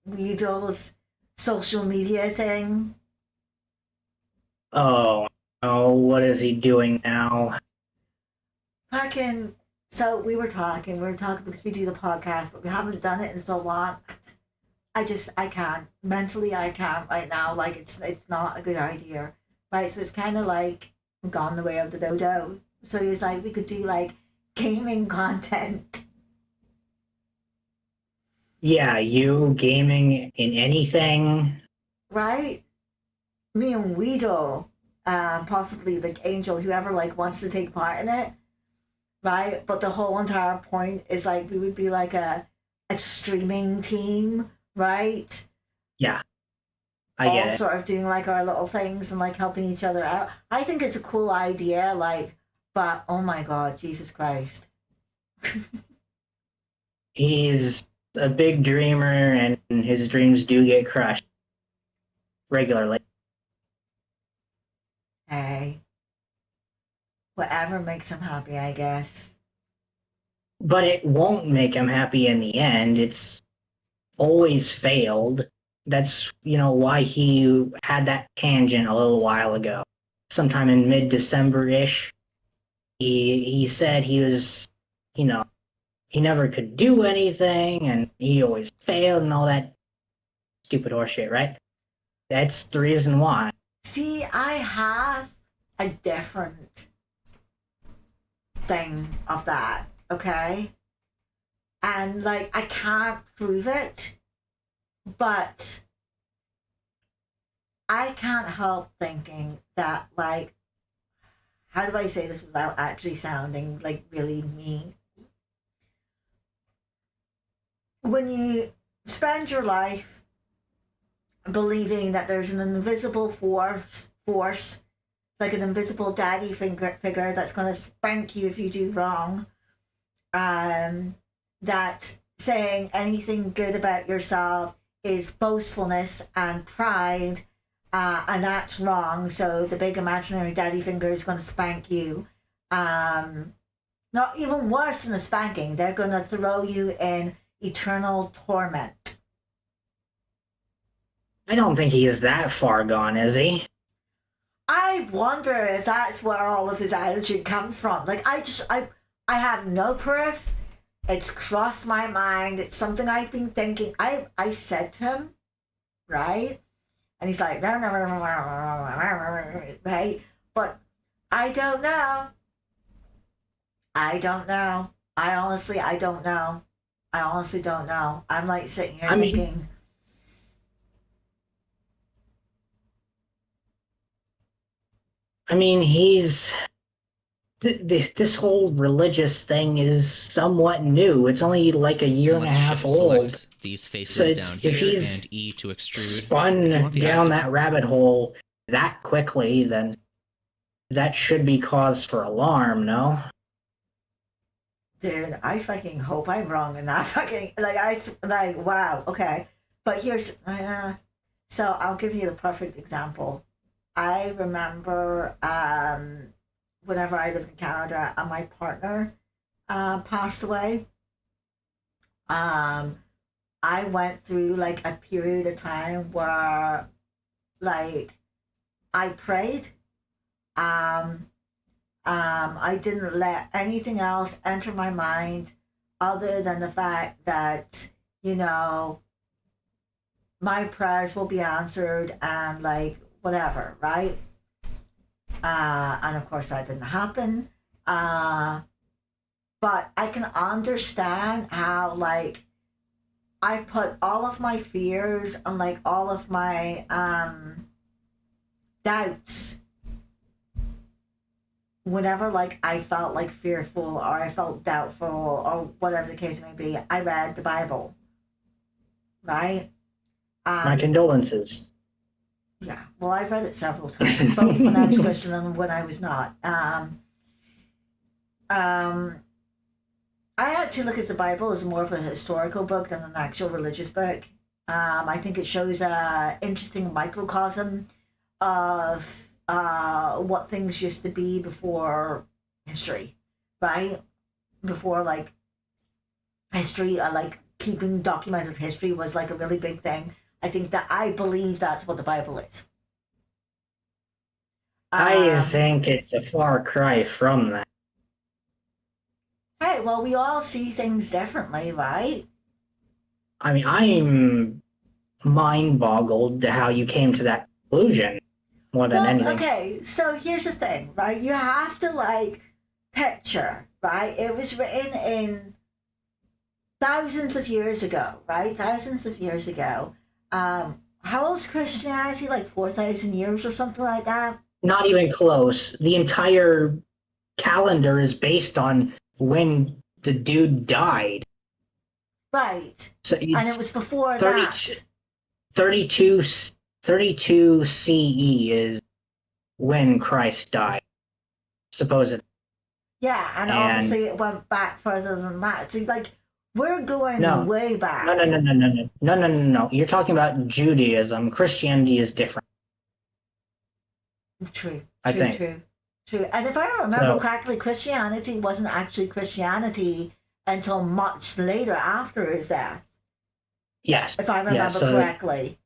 Weedle's social media thing? Oh, no, what is he doing now? Fucking. So we were talking because we do the podcast, but we haven't done it in so long. I can't. Mentally, I can't right now. Like, it's not a good idea. Right? So it's kind of like gone the way of the dodo. So he was like, we could do like gaming content, Yeah, you gaming in anything? right? Me and Weedle, possibly like Angel, whoever like wants to take part in it, right? But the whole entire point is like we would be like a streaming team, right? Yeah, I get All it. sort of doing like our little things and like helping each other out. I think it's a cool idea, like, but oh my god, Jesus Christ. He's a big dreamer, and his dreams do get crushed regularly. Hey, whatever makes him happy, I guess. But it won't make him happy in the end. It's always failed. That's, why he had that tangent a little while ago. Sometime in mid-December ish. He said he was, you know, he never could do anything and he always failed and all that stupid horseshit, right? That's the reason why. See, I have a different thing of that, okay? And like I can't prove it, but I can't help thinking that like how do I say this without actually sounding like really mean? When you spend your life believing that there's an invisible force like an invisible daddy figure that's going to spank you if you do wrong, um, that saying anything good about yourself is boastfulness and pride, and that's wrong. So the big imaginary daddy finger is going to spank you. Um, Not even worse than a spanking, they're going to throw you in eternal torment. I don't think he is that far gone, is he? I wonder if that's where all of his attitude comes from. Like I have no proof. It's crossed my mind. It's something I've been thinking. I said to him, right? And he's like, right? But I don't know. I don't know. I don't know. I honestly don't know. I'm like sitting here I mean, thinking, he's this whole religious thing is somewhat new. It's only like a year And and a let's half old. select these So faces it's down if here he's and E to extrude. If you spun want the eyes down to that rabbit hole that quickly, then that should be cause for alarm, no? dude, I fucking hope I'm wrong and not fucking like wow, okay. But here's so I'll give you the perfect example. I remember whenever I lived in Canada and my partner passed away. Um, I went through like a period of time where like I prayed. Um, I didn't let anything else enter my mind other than the fact that, you know, my prayers will be answered and like whatever, right? And of course that didn't happen. Uh, but I can understand how like I put all of my fears and like all of my doubts whenever like I felt like fearful or I felt doubtful or whatever the case may be, I read the Bible, right? My Um, condolences. yeah, well, I've read it several times, both when I was Christian and when I was not. Um, I actually look at the Bible as more of a historical book than an actual religious book. I think it shows a interesting microcosm of what things used to be before history, right? Before like history, like keeping documented history was like a really big thing. I believe that's what the Bible is. I think it's a far cry from that. Hey, well, we all see things differently, right? I mean, I'm mind boggled to how you came to that conclusion more than anything. Okay, so here's the thing, right? You have to like picture, right? It was written in thousands of years ago, right? Thousands of years ago. How old's Christianity? Like 4,000 years or something like that? Not even close. The entire calendar is based on when the dude died. Right. So And it was before 30 that. 32 CE is when Christ died, supposedly. Yeah, and obviously it went back further than that. So like we're going way back. No. You're talking about Judaism. Christianity is different. True. I think. True. And if I remember correctly, Christianity wasn't actually Christianity until much later after his death. Yes. If I remember correctly.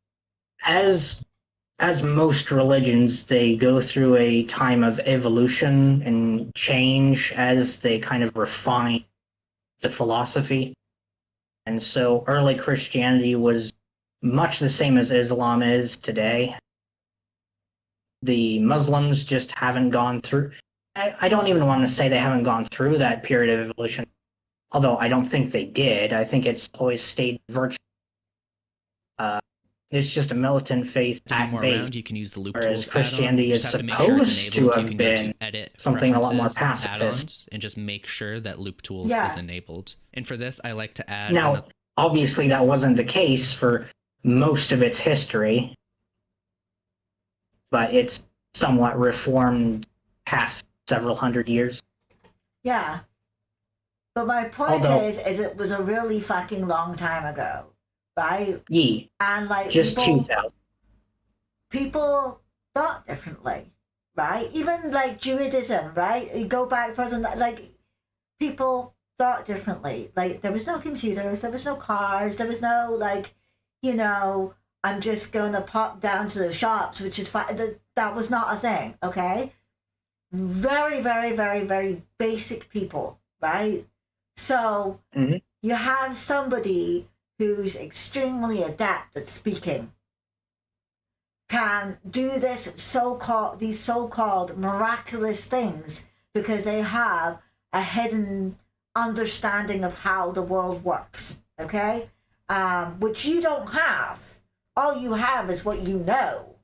As most religions, they go through a time of evolution and change as they kind of refine the philosophy. And so early Christianity was much the same as Islam is today. The Muslims just haven't gone through. I don't even want to say they haven't gone through that period of evolution, although I don't think they did. I think it's always stayed virtual. It's just a militant faith at base. Around, you can use the loop whereas tools Christianity is supposed to have been something a lot more pacifist. And just make sure that loop tools is enabled. And for this, I like to add. Now, obviously, that wasn't the case for most of its history, but it's somewhat reformed past several hundred years. Yeah. But my point is it was a really fucking long time ago, right? Yeah. And like just 2,000. People thought differently, right? Even like Judaism, right? You go back further than that, like people thought differently. Like there was no computers, there was no cars, there was no like, I'm just gonna pop down to the shops, which is fine. That was not a thing, okay? Very, very, very, very basic people, right? So you have somebody who's extremely adept at speaking, can do these so-called miraculous things because they have a hidden understanding of how the world works, okay? Which you don't have. All you have is what you know,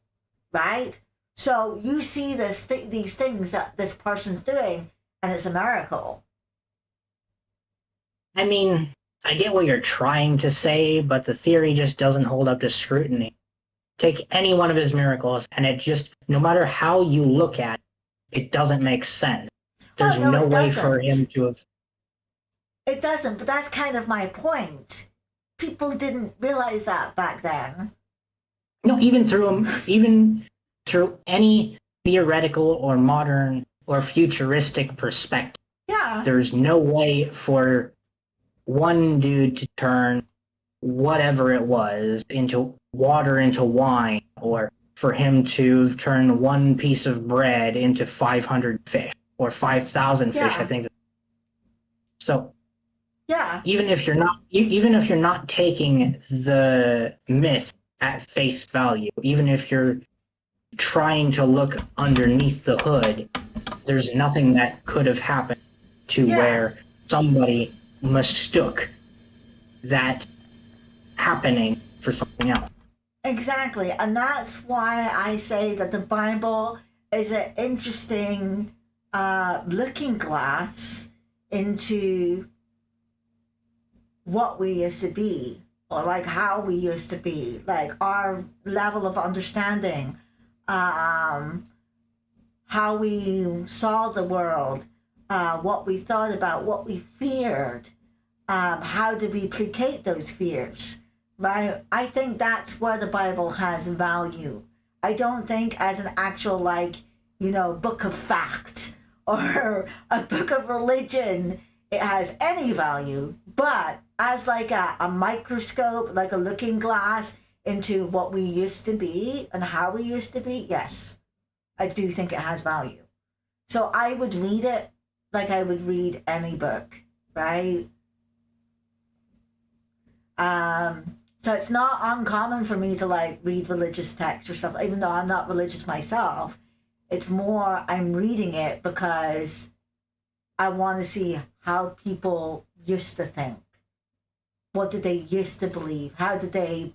right? So you see these things that this person's doing, and it's a miracle. I mean, I get what you're trying to say, but the theory just doesn't hold up to scrutiny. Take any one of his miracles, and it just, no matter how you look at it, it doesn't make sense. There's no way for him to have... It doesn't, but that's kind of my point. People didn't realize that back then. No, even through any theoretical or modern or futuristic perspective. Yeah. There's no way for one dude to turn whatever it was into water into wine, or for him to turn one piece of bread into 500 fish or 5,000 fish, I think. So yeah, even if you're not taking the myth at face value, even if you're trying to look underneath the hood, there's nothing that could have happened to where somebody mistook that happening for something else. Exactly. And that's why I say that the Bible is an interesting looking glass into what we used to be, or like how we used to be, like our level of understanding, how we saw the world, what we thought about, what we feared, how did we placate those fears, right? I think that's where the Bible has value. I don't think as an actual book of fact or a book of religion, it has any value, but as like a microscope, like a looking glass into what we used to be and how we used to be, yes, I do think it has value. So I would read it like I would read any book, right? So it's not uncommon for me to like read religious text or stuff, even though I'm not religious myself. It's more I'm reading it because I want to see how people used to think. What did they used to believe? How did they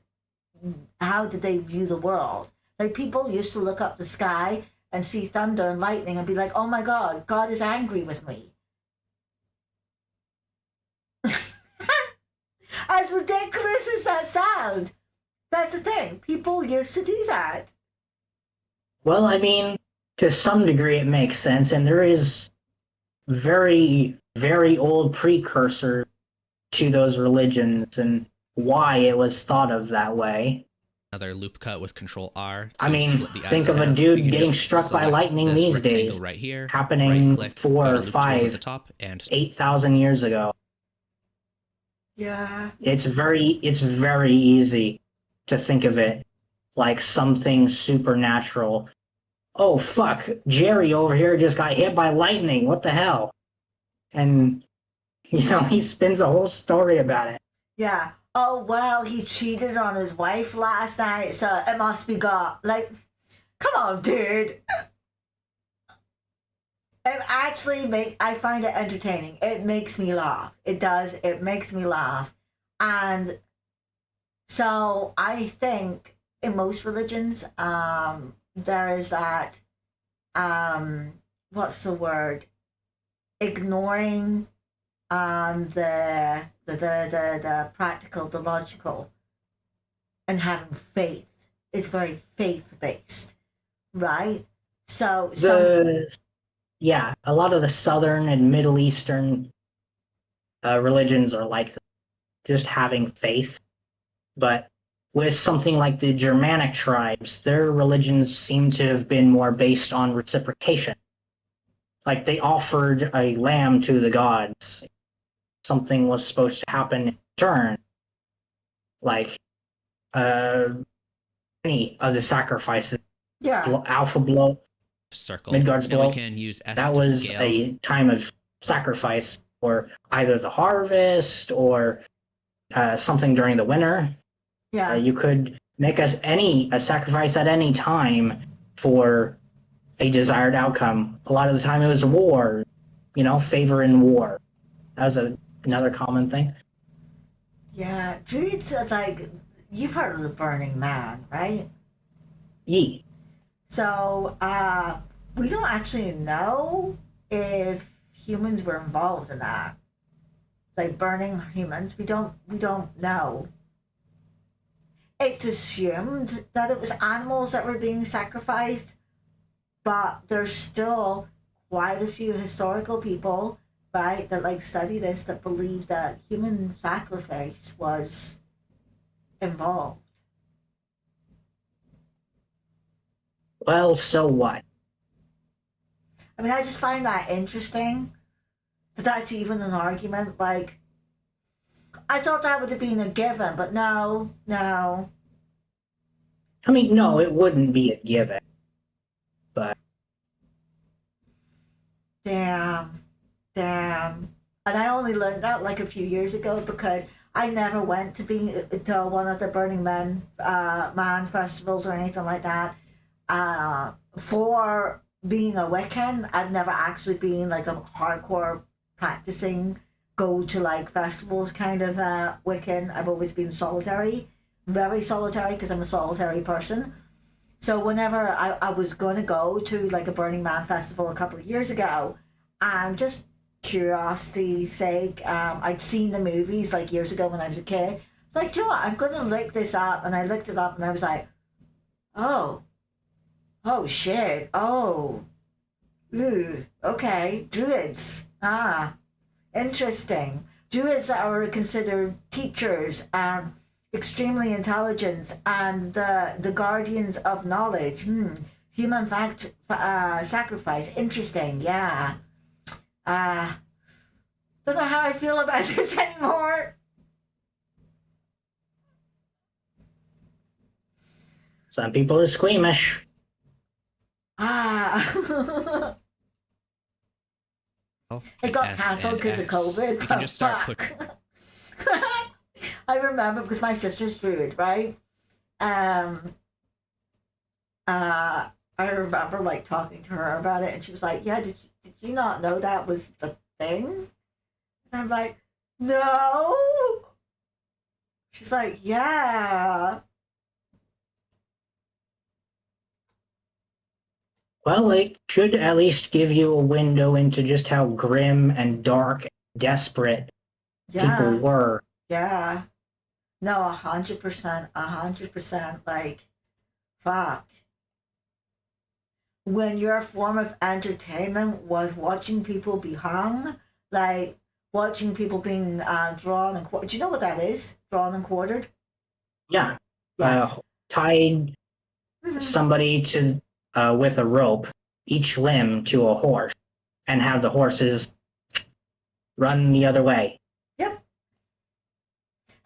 view the world? Like people used to look up the sky and see thunder and lightning and be like, oh my God, God is angry with me. As ridiculous as that sounds, that's the thing. People used to do that. Well, I mean, to some degree it makes sense, and there is very, very old precursor to those religions and why it was thought of that way. Another loop cut with Control R. I mean, think of a dude getting struck by lightning these days, right here, happening right-click, 4 or at the 5, top, and 8,000 years ago. Yeah. It's very easy to think of it like something supernatural. Oh fuck, Jerry over here just got hit by lightning. What the hell? And he spins a whole story about it. Yeah. Oh well, he cheated on his wife last night, so it must be God. Like, come on, dude. I find it entertaining. It makes me laugh. It does. It makes me laugh. And so I think in most religions, there is that, what's the word? Ignoring the practical, the logical, and having faith. It's very faith-based, right? So yeah, a lot of the Southern and Middle Eastern religions are like that, just having faith. But with something like the Germanic tribes, their religions seem to have been more based on reciprocation. Like they offered a lamb to the gods. Something was supposed to happen in turn. Like any of the sacrifices. yeah. Alpha blow. Circle. Midgard's and blow. we can use S That to was scale. a time of sacrifice for either the harvest or something during the winter. Yeah. You could make a sacrifice at any time for a desired outcome. A lot of the time it was war, favor in war. That was another common thing. Yeah. Druids are like, you've heard of the Burning Man, right? Yee. So we don't actually know if humans were involved in that, like burning humans. We don't know. It's assumed that it was animals that were being sacrificed, but there's still quite a few historical people, right, that like study this, that believe that human sacrifice was involved. Well, so what? I mean, I just find that interesting that that's even an argument. Like, I thought that would have been a given, but no. I mean, no, it wouldn't be a given. But Damn. And I only learned that like a few years ago because I never went to one of the Burning Man festivals or anything like that. For being a Wiccan, I've never actually been like a hardcore practicing, go to like festivals kind of Wiccan. I've always been solitary, very solitary, because I'm a solitary person. So whenever I was going to go to like a Burning Man festival a couple of years ago, and just curiosity's sake, I'd seen the movies like years ago when I was a kid. It's like, do you know what? I'm going to look this up. And I looked it up and I was like, oh shit. Oh, ooh, okay. Druids. Interesting. Druids are considered teachers and extremely intelligent and the guardians of knowledge. Human sacrifice. Interesting. Yeah. Don't know how I feel about this anymore. Some people are squeamish. Ah. Well, It got S cancelled and because of X. COVID. You can just start Fuck. I remember because my sister's Druid, right? Um, I remember like talking to her about it, and she was like, "Yeah, did you not know that was the thing?" And I'm like, "No." She's like, "Yeah." Well, it should at least give you a window into just how grim and dark and desperate people Yeah, were. yeah. No, 100%, 100%. Like, fuck. When your form of entertainment was watching people be hung, like watching people being drawn and quartered. Do you know what that is? Drawn and quartered? Yeah. Yeah. Tied somebody to with a rope, each limb to a horse, and have the horses run the other way. Yep.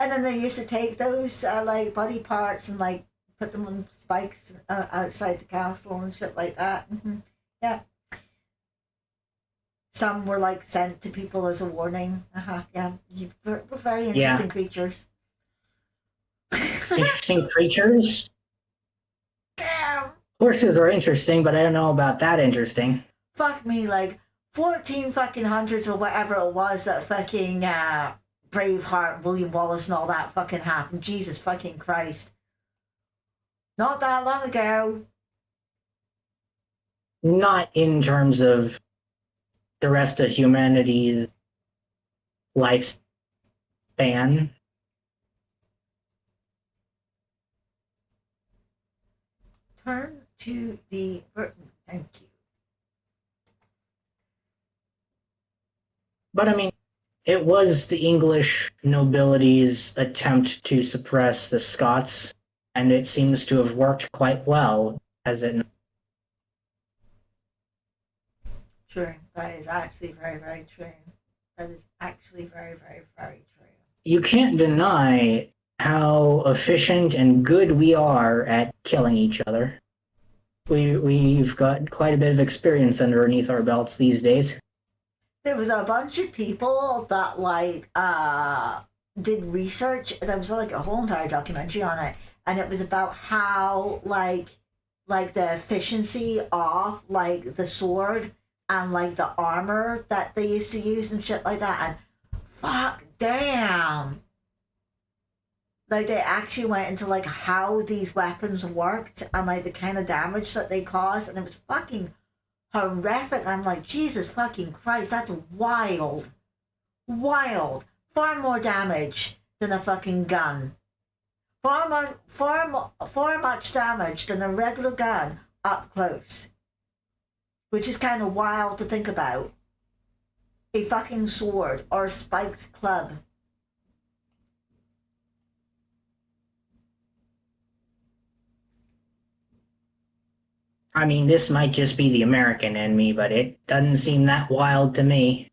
And then they used to take those like body parts and like put them on spikes outside the castle and shit like that. Yeah. Some were like sent to people as a warning. Yeah. We're very interesting creatures. Interesting creatures. Damn. Horses are interesting, but I don't know about that interesting. Fuck me, like 14 fucking hundreds or whatever it was that fucking Braveheart, William Wallace, and all that fucking happened. Jesus fucking Christ. Not that long ago. Not in terms of the rest of humanity's lifespan. Turn to the Burton. Thank you. But I mean, it was the English nobility's attempt to suppress the Scots, and it seems to have worked quite well, as it. True. That is actually very, very true. That is actually very, very, very true. You can't deny how efficient and good we are at killing each other. We've got quite a bit of experience underneath our belts these days. There was a bunch of people that like did research. There was like a whole entire documentary on it, and it was about how like the efficiency of like the sword and like the armor that they used to use and shit like that. And fuck, damn. Like they actually went into like how these weapons worked and like the kind of damage that they caused, and it was fucking horrific. I'm like, Jesus fucking Christ, that's wild. Wild. Far more damage than a fucking gun. Far much damage than a regular gun up close. Which is kind of wild to think about. A fucking sword or a spiked club. I mean, this might just be the American in me, but it doesn't seem that wild to me.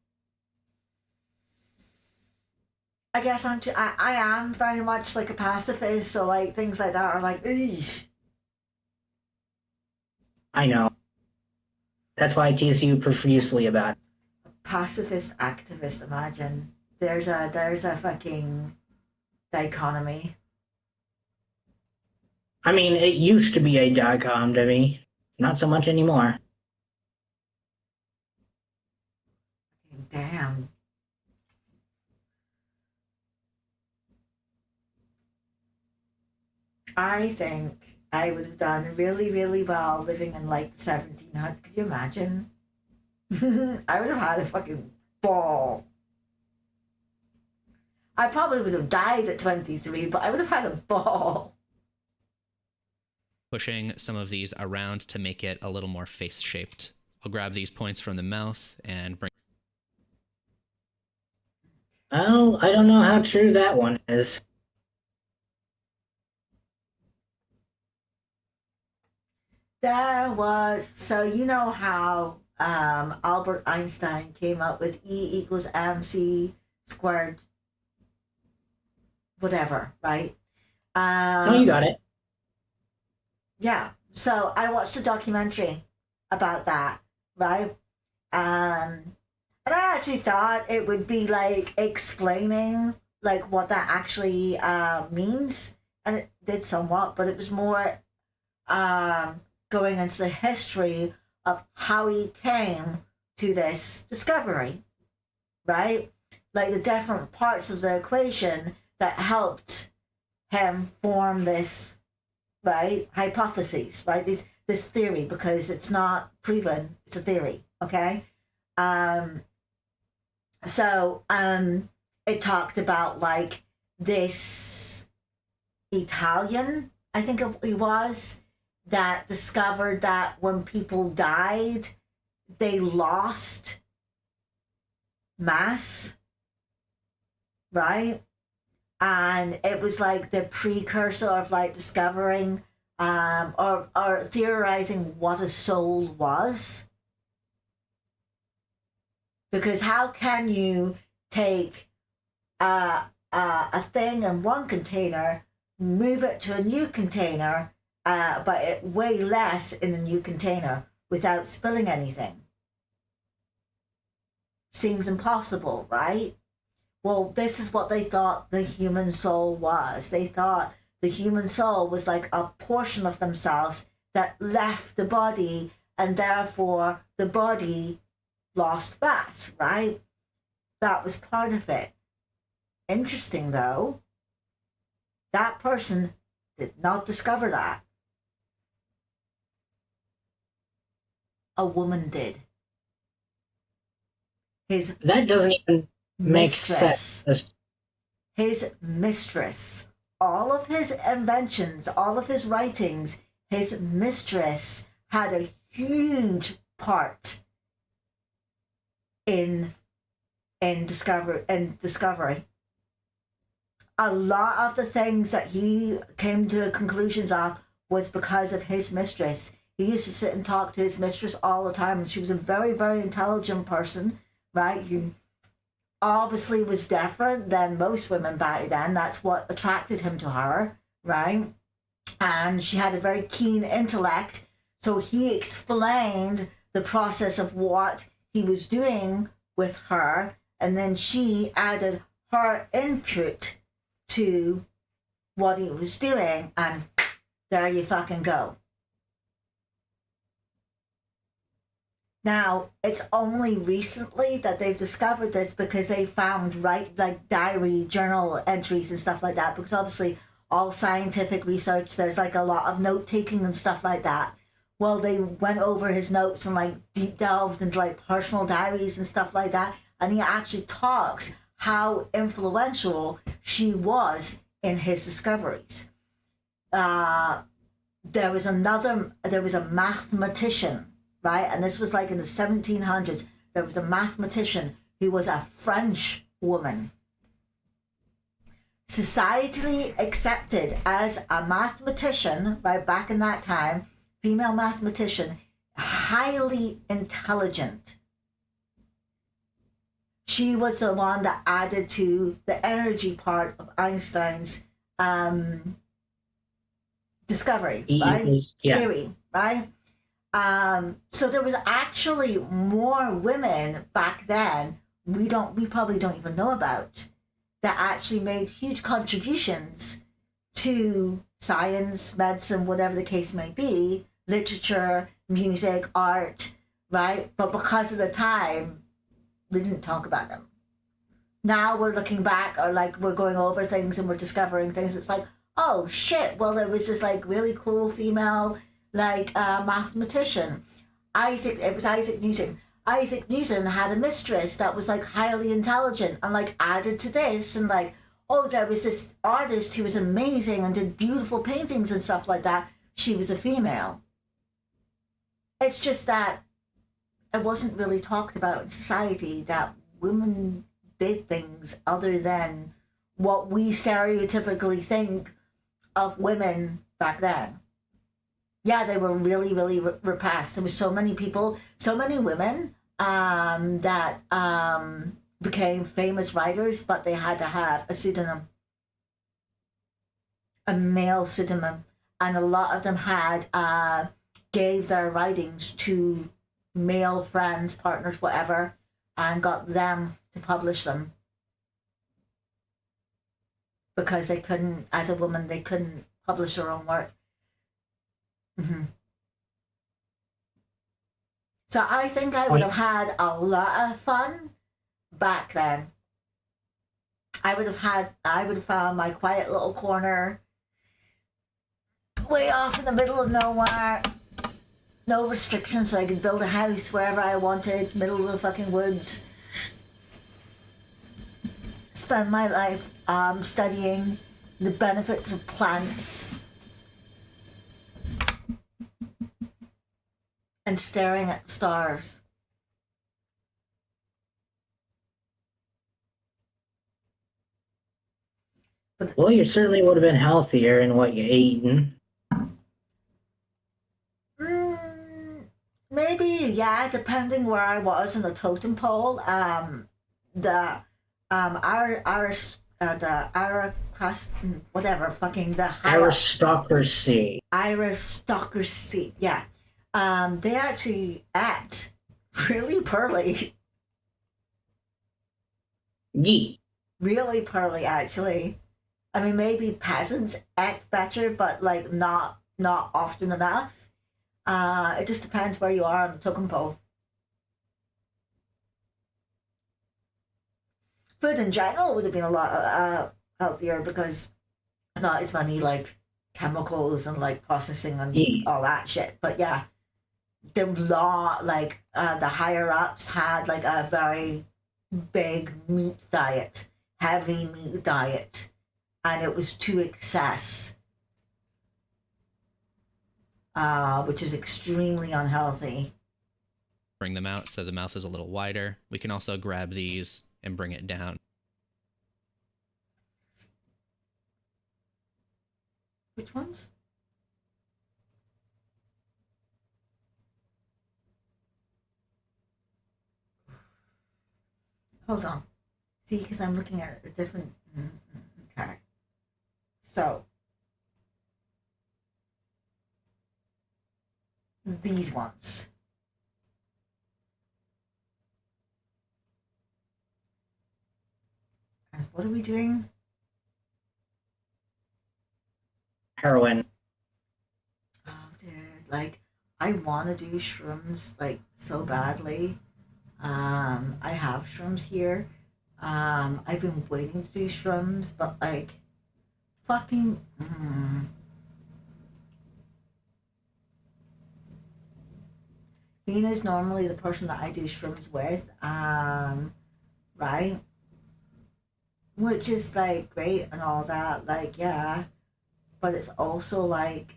I guess I am very much like a pacifist, so like things like that are like, ugh. I know. That's why I tease you profusely about it. Pacifist activist, imagine. There's a fucking dichotomy. I mean, it used to be a dichotomy. Not so much anymore. Damn. I think I would have done really, really well living in like the 1700s. Could you imagine? I would have had a fucking ball. I probably would have died at 23, but I would have had a ball. Pushing some of these around to make it a little more face shaped. I'll grab these points from the mouth and bring. Oh, I don't know how true that one is. There was, so you know how Albert Einstein came up with E equals mc squared, whatever, right? No, you got it. Yeah. So I watched a documentary about that, right? And I actually thought it would be like explaining like what that actually means, and it did somewhat, but it was more going into the history of how he came to this discovery, right? Like the different parts of the equation that helped him form this, right, hypotheses, right? This theory, because it's not proven, it's a theory, okay? So it talked about like this Italian, I think he was, that discovered that when people died, they lost mass, right? And it was like the precursor of like discovering or theorizing what a soul was. Because how can you take a thing in one container, move it to a new container, but it weigh less in the new container without spilling anything? Seems impossible, right? Well, this is what they thought the human soul was. They thought the human soul was like a portion of themselves that left the body, and therefore the body lost mass, right? That was part of it. Interesting though, that person did not discover that. A woman did. That doesn't even make mistress, sense. his mistress, all of his inventions, all of his writings, his mistress had a huge part in discovery. A lot of the things that he came to conclusions of was because of his mistress. He used to sit and talk to his mistress all the time, and she was a very, very intelligent person, right? He obviously was different than most women back then. That's what attracted him to her, right? And she had a very keen intellect, so he explained the process of what he was doing with her, and then she added her input to what he was doing, and there you fucking go. Now, it's only recently that they've discovered this, because they found, right, like diary journal entries and stuff like that, because obviously all scientific research, there's like a lot of note taking and stuff like that. Well, they went over his notes and like deep delved into like personal diaries and stuff like that, and he actually talks how influential she was in his discoveries. There was a mathematician, right? And this was like in the 1700s. There was a mathematician who was a French woman, societally accepted as a mathematician, right, back in that time, female mathematician, highly intelligent. She was the one that added to the energy part of Einstein's discovery, right? Theory, right? So there was actually more women back then we probably don't even know about, that actually made huge contributions to science, medicine, whatever the case may be, literature, music, art, right? But because of the time, we didn't talk about them. Now we're looking back, or like we're going over things and we're discovering things. It's like, oh shit, well, there was this like really cool female like mathematician. It was Isaac Newton. Isaac Newton had a mistress that was like highly intelligent and like added to this, and like, oh, there was this artist who was amazing and did beautiful paintings and stuff like that. She was a female. It's just that it wasn't really talked about in society that women did things other than what we stereotypically think of women back then. Yeah, they were really, really repressed. There was so many people, so many women that became famous writers, but they had to have a pseudonym, a male pseudonym, and a lot of them had gave their writings to male friends, partners, whatever, and got them to publish them because they couldn't, as a woman, they couldn't publish their own work. Mm-hmm. So I think I would have had a lot of fun back then. I would have found my quiet little corner way off in the middle of nowhere. No restrictions, so I could build a house wherever I wanted, middle of the fucking woods. Spend my life studying the benefits of plants and staring at the stars. Well, you certainly would have been healthier in what you eaten. Maybe, yeah, depending where I was in the totem pole. The whatever, fucking the Aristocracy. Aristocracy, yeah. They actually ate really poorly. Yee. Really poorly, actually. I mean, maybe peasants ate better, but like not often enough. It just depends where you are on the totem pole. Food in general would have been a lot healthier because not as many like chemicals and like processing and all that shit. But yeah, the law, like the higher ups had like a very big meat diet, heavy meat diet, and it was to excess. Which is extremely unhealthy. Bring them out so the mouth is a little wider. We can also grab these and bring it down. Which ones? Hold on. See, because I'm looking at a different... Okay. So... these ones. And what are we doing? Heroin. Oh, dude, like I want to do shrooms like so badly. I have shrooms here. I've been waiting to do shrooms, but like, fucking. Nina's normally the person that I do shrooms with, right? Which is like great and all that, like yeah. But it's also like,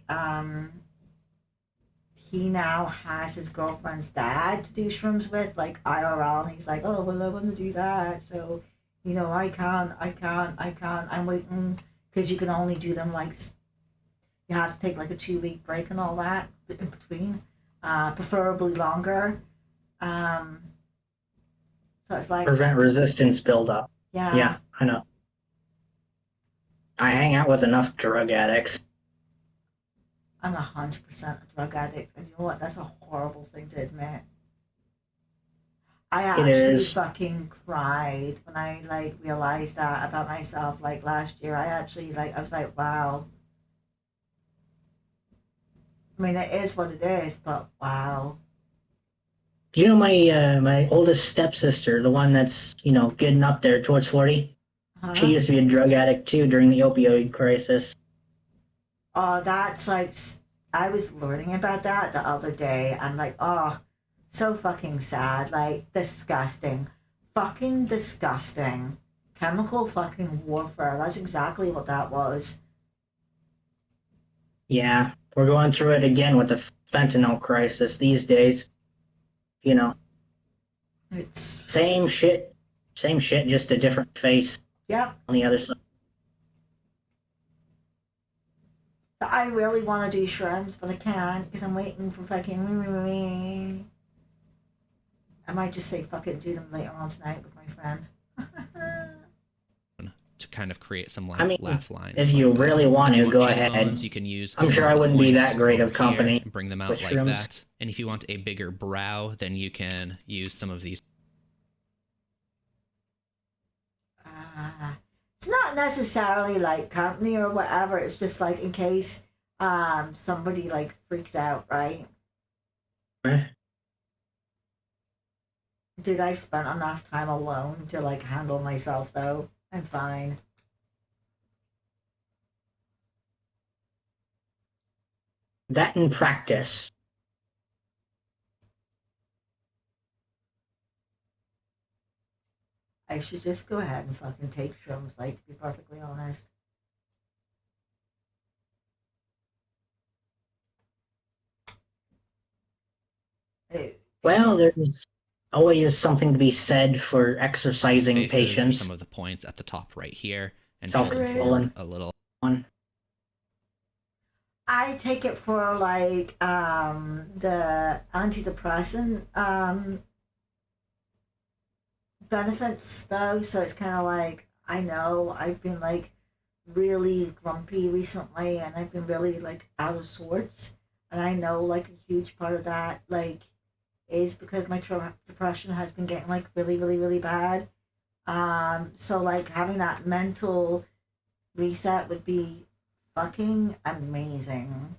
he now has his girlfriend's dad to do shrooms with, like IRL, and he's like, oh, well, I want to do that. So, you know, I can't. I'm waiting, because you can only do them like, you have to take like a 2-week break and all that in between. Preferably longer. So it's like Prevent resistance buildup. Yeah, I know. I hang out with enough drug addicts. I'm 100% a drug addict, and you know what? That's a horrible thing to admit. I actually fucking cried when I like realized that about myself. Like last year, I was like, wow. I mean, it is what it is, but wow. Do you know my oldest stepsister, the one that's, you know, getting up there towards 40? Huh? She used to be a drug addict too during the opioid crisis. Oh, that's like, I was learning about that the other day, and like, oh, so fucking sad, like disgusting, fucking disgusting. Chemical fucking warfare. That's exactly what that was. Yeah, we're going through it again with the fentanyl crisis these days. You know, it's same shit, just a different face. Yep. On the other side. I really want to do shrooms, but I can't because I'm waiting for fucking. I might just say fuck it, do them later on tonight with my friend. To kind of create some I mean, laugh lines. if you like that. really want If you to, go cheekbones, ahead. You can use. I'm some sure of I the wouldn't be points that great of over here company and bring them out with like shrooms. that. And if you want a bigger brow, then you can use some of these. It's not necessarily like company or whatever. It's just like in case somebody like freaks out, right? Dude, I've spent enough time alone to like handle myself though. I'm fine. That in practice. I should just go ahead and fucking take shrooms, like, to be perfectly honest. Well, there's always something to be said for exercising Faces are patience. some of the points at the top right here, and Self-control. a little. I take it for like the antidepressant benefits though, so it's kind of like I know I've been like really grumpy recently, and I've been really like out of sorts, and I know like a huge part of that like is because my depression has been getting like really really really bad. So like having that mental reset would be fucking amazing.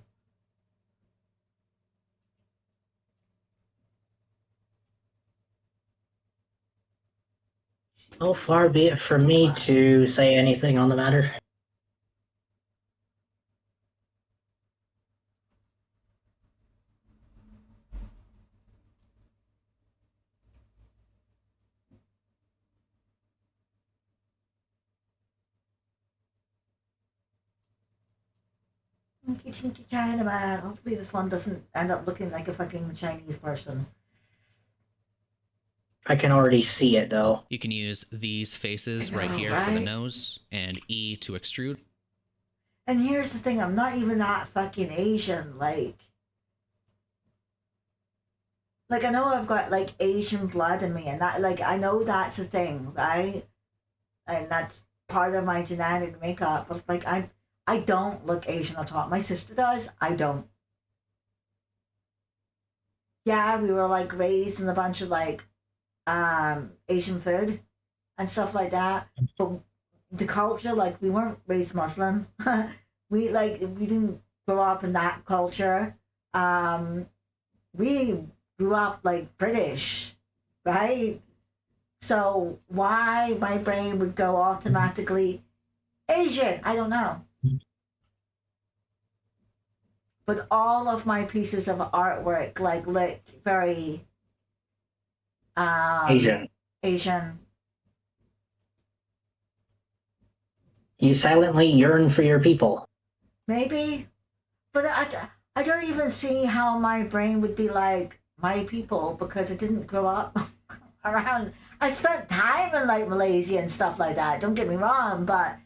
How far be it from me to say anything on the matter? Chinky chinky China man. Hopefully this one doesn't end up looking like a fucking Chinese person. I can already see it though. You can use these faces I know, right here for the right? nose, and E to extrude. And here's the thing, I'm not even that fucking Asian, like I know I've got like Asian blood in me, and that like I know that's a thing, right? And that's part of my genetic makeup. But like I don't look Asian at all. My sister does. I don't. Yeah, we were like raised in a bunch of like Asian food and stuff like that. But the culture, like we weren't raised Muslim. we didn't grow up in that culture. We grew up like British, right? So why my brain would go automatically Asian, I don't know. But all of my pieces of artwork like look very Asian. Asian. You silently yearn for your people. Maybe, but I don't even see how my brain would be like my people because I didn't grow up around. I spent time in like Malaysia and stuff like that. Don't get me wrong, but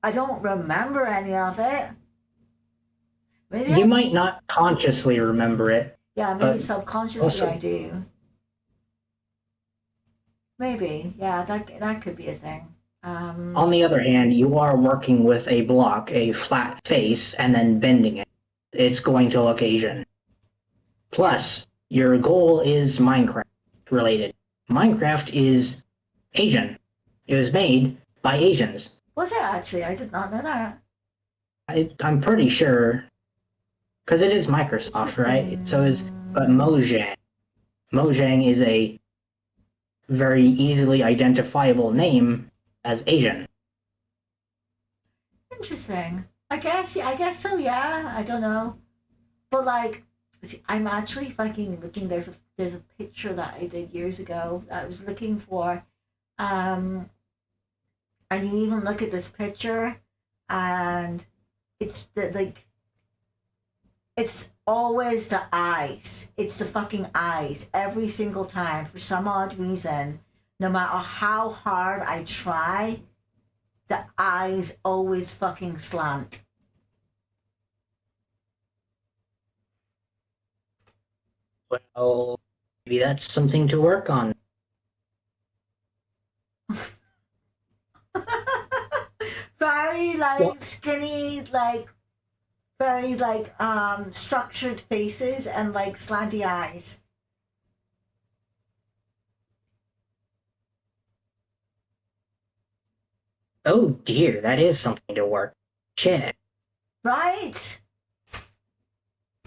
I don't remember any of it. Maybe You might not consciously remember it. yeah, maybe but subconsciously also- I do. Maybe, yeah, that could be a thing. On the other hand, you are working with a block, a flat face, and then bending it. It's going to look Asian. Plus, your goal is Minecraft related. Minecraft is Asian. It was made by Asians. Was it actually? I did not know that. I'm pretty sure, because it is Microsoft, right? So is but Mojang. Mojang is a very easily identifiable name as Asian. Interesting. I guess so. Yeah, I don't know, but like, see, I'm actually fucking looking. There's a picture that I did years ago that I was looking for, and you even look at this picture, and it's the like. It's always the eyes. It's the fucking eyes every single time for some odd reason. No matter how hard I try, the eyes always fucking slant. Well, maybe that's something to work on. Very like Well- skinny, like very like structured faces and like slanty eyes. Oh dear, that is something to work. Shit. Right?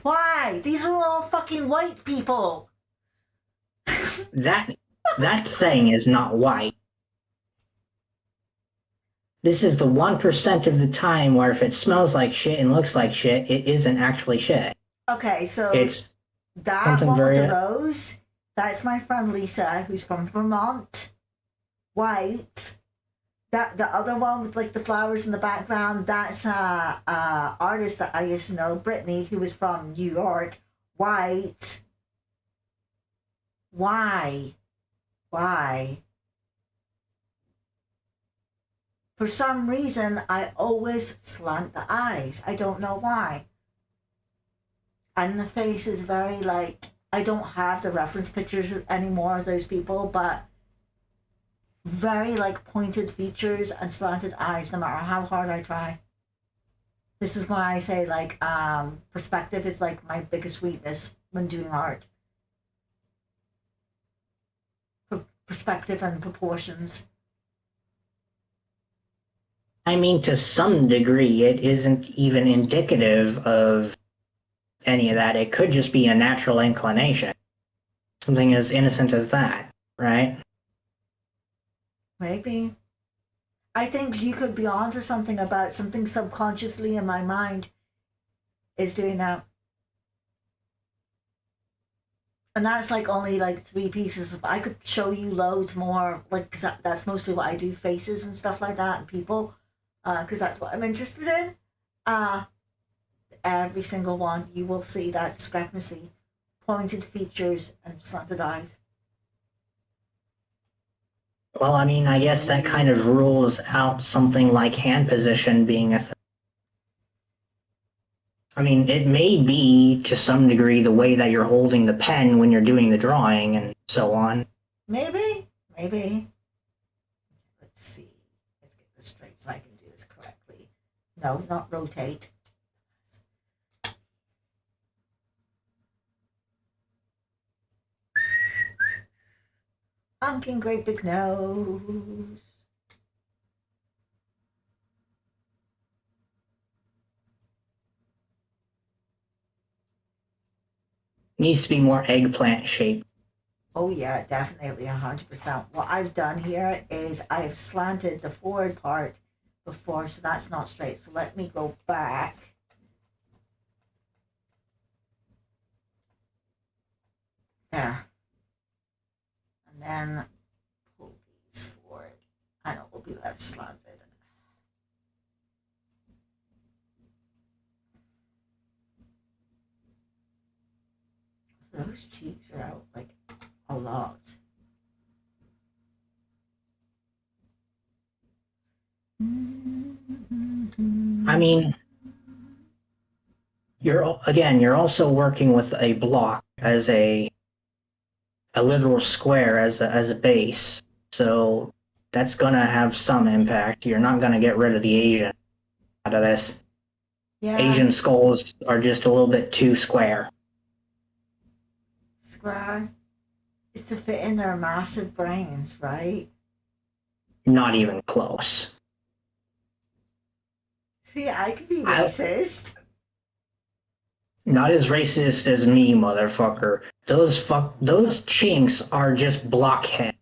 Why? These are all fucking white people. That thing is not white. This is the 1% of the time where if it smells like shit and looks like shit, it isn't actually shit. Okay, so It's that something one with very- the rose, that's my friend Lisa, who's from Vermont. White. That the other one with like the flowers in the background, that's a artist that I used to know, Brittany, who was from New York. White. Why? Why? For some reason, I always slant the eyes. I don't know why. And the face is very like, I don't have the reference pictures anymore of those people, but very like pointed features and slanted eyes no matter how hard I try. This is why I say like perspective is like my biggest weakness when doing art. Perspective and proportions. I mean, to some degree, it isn't even indicative of any of that. It could just be a natural inclination. Something as innocent as that, right? Maybe. I think you could be onto something about something subconsciously in my mind is doing that. And that's like only like 3 pieces. I could show you loads more, like, 'cause that's mostly what I do, faces and stuff like that, and people, because that's what I'm interested in. Every single one, you will see that discrepancy, pointed features and slanted eyes. Well, I mean, I guess that kind of rules out something like hand position being a thing. I mean, it may be to some degree the way that you're holding the pen when you're doing the drawing and so on. Maybe. Let's see. Let's get this straight so I can do this correctly. No, not rotate. Pumpkin great big nose. Needs to be more eggplant shaped. Oh yeah, definitely 100%. What I've done here is I've slanted the forward part before, so that's not straight. So let me go back. There. And then pull these forward. And it will be less slanted. So those cheeks are out like a lot. I mean, you're also working with a block as a literal square as a base, so that's gonna have some impact. You're not gonna get rid of the Asian out of this. Yeah. Asian skulls are just a little bit too square. Square. It's to fit in their massive brains, right? Not even close. See, I could be racist. Not as racist as me, motherfucker. Those chinks are just blockheads.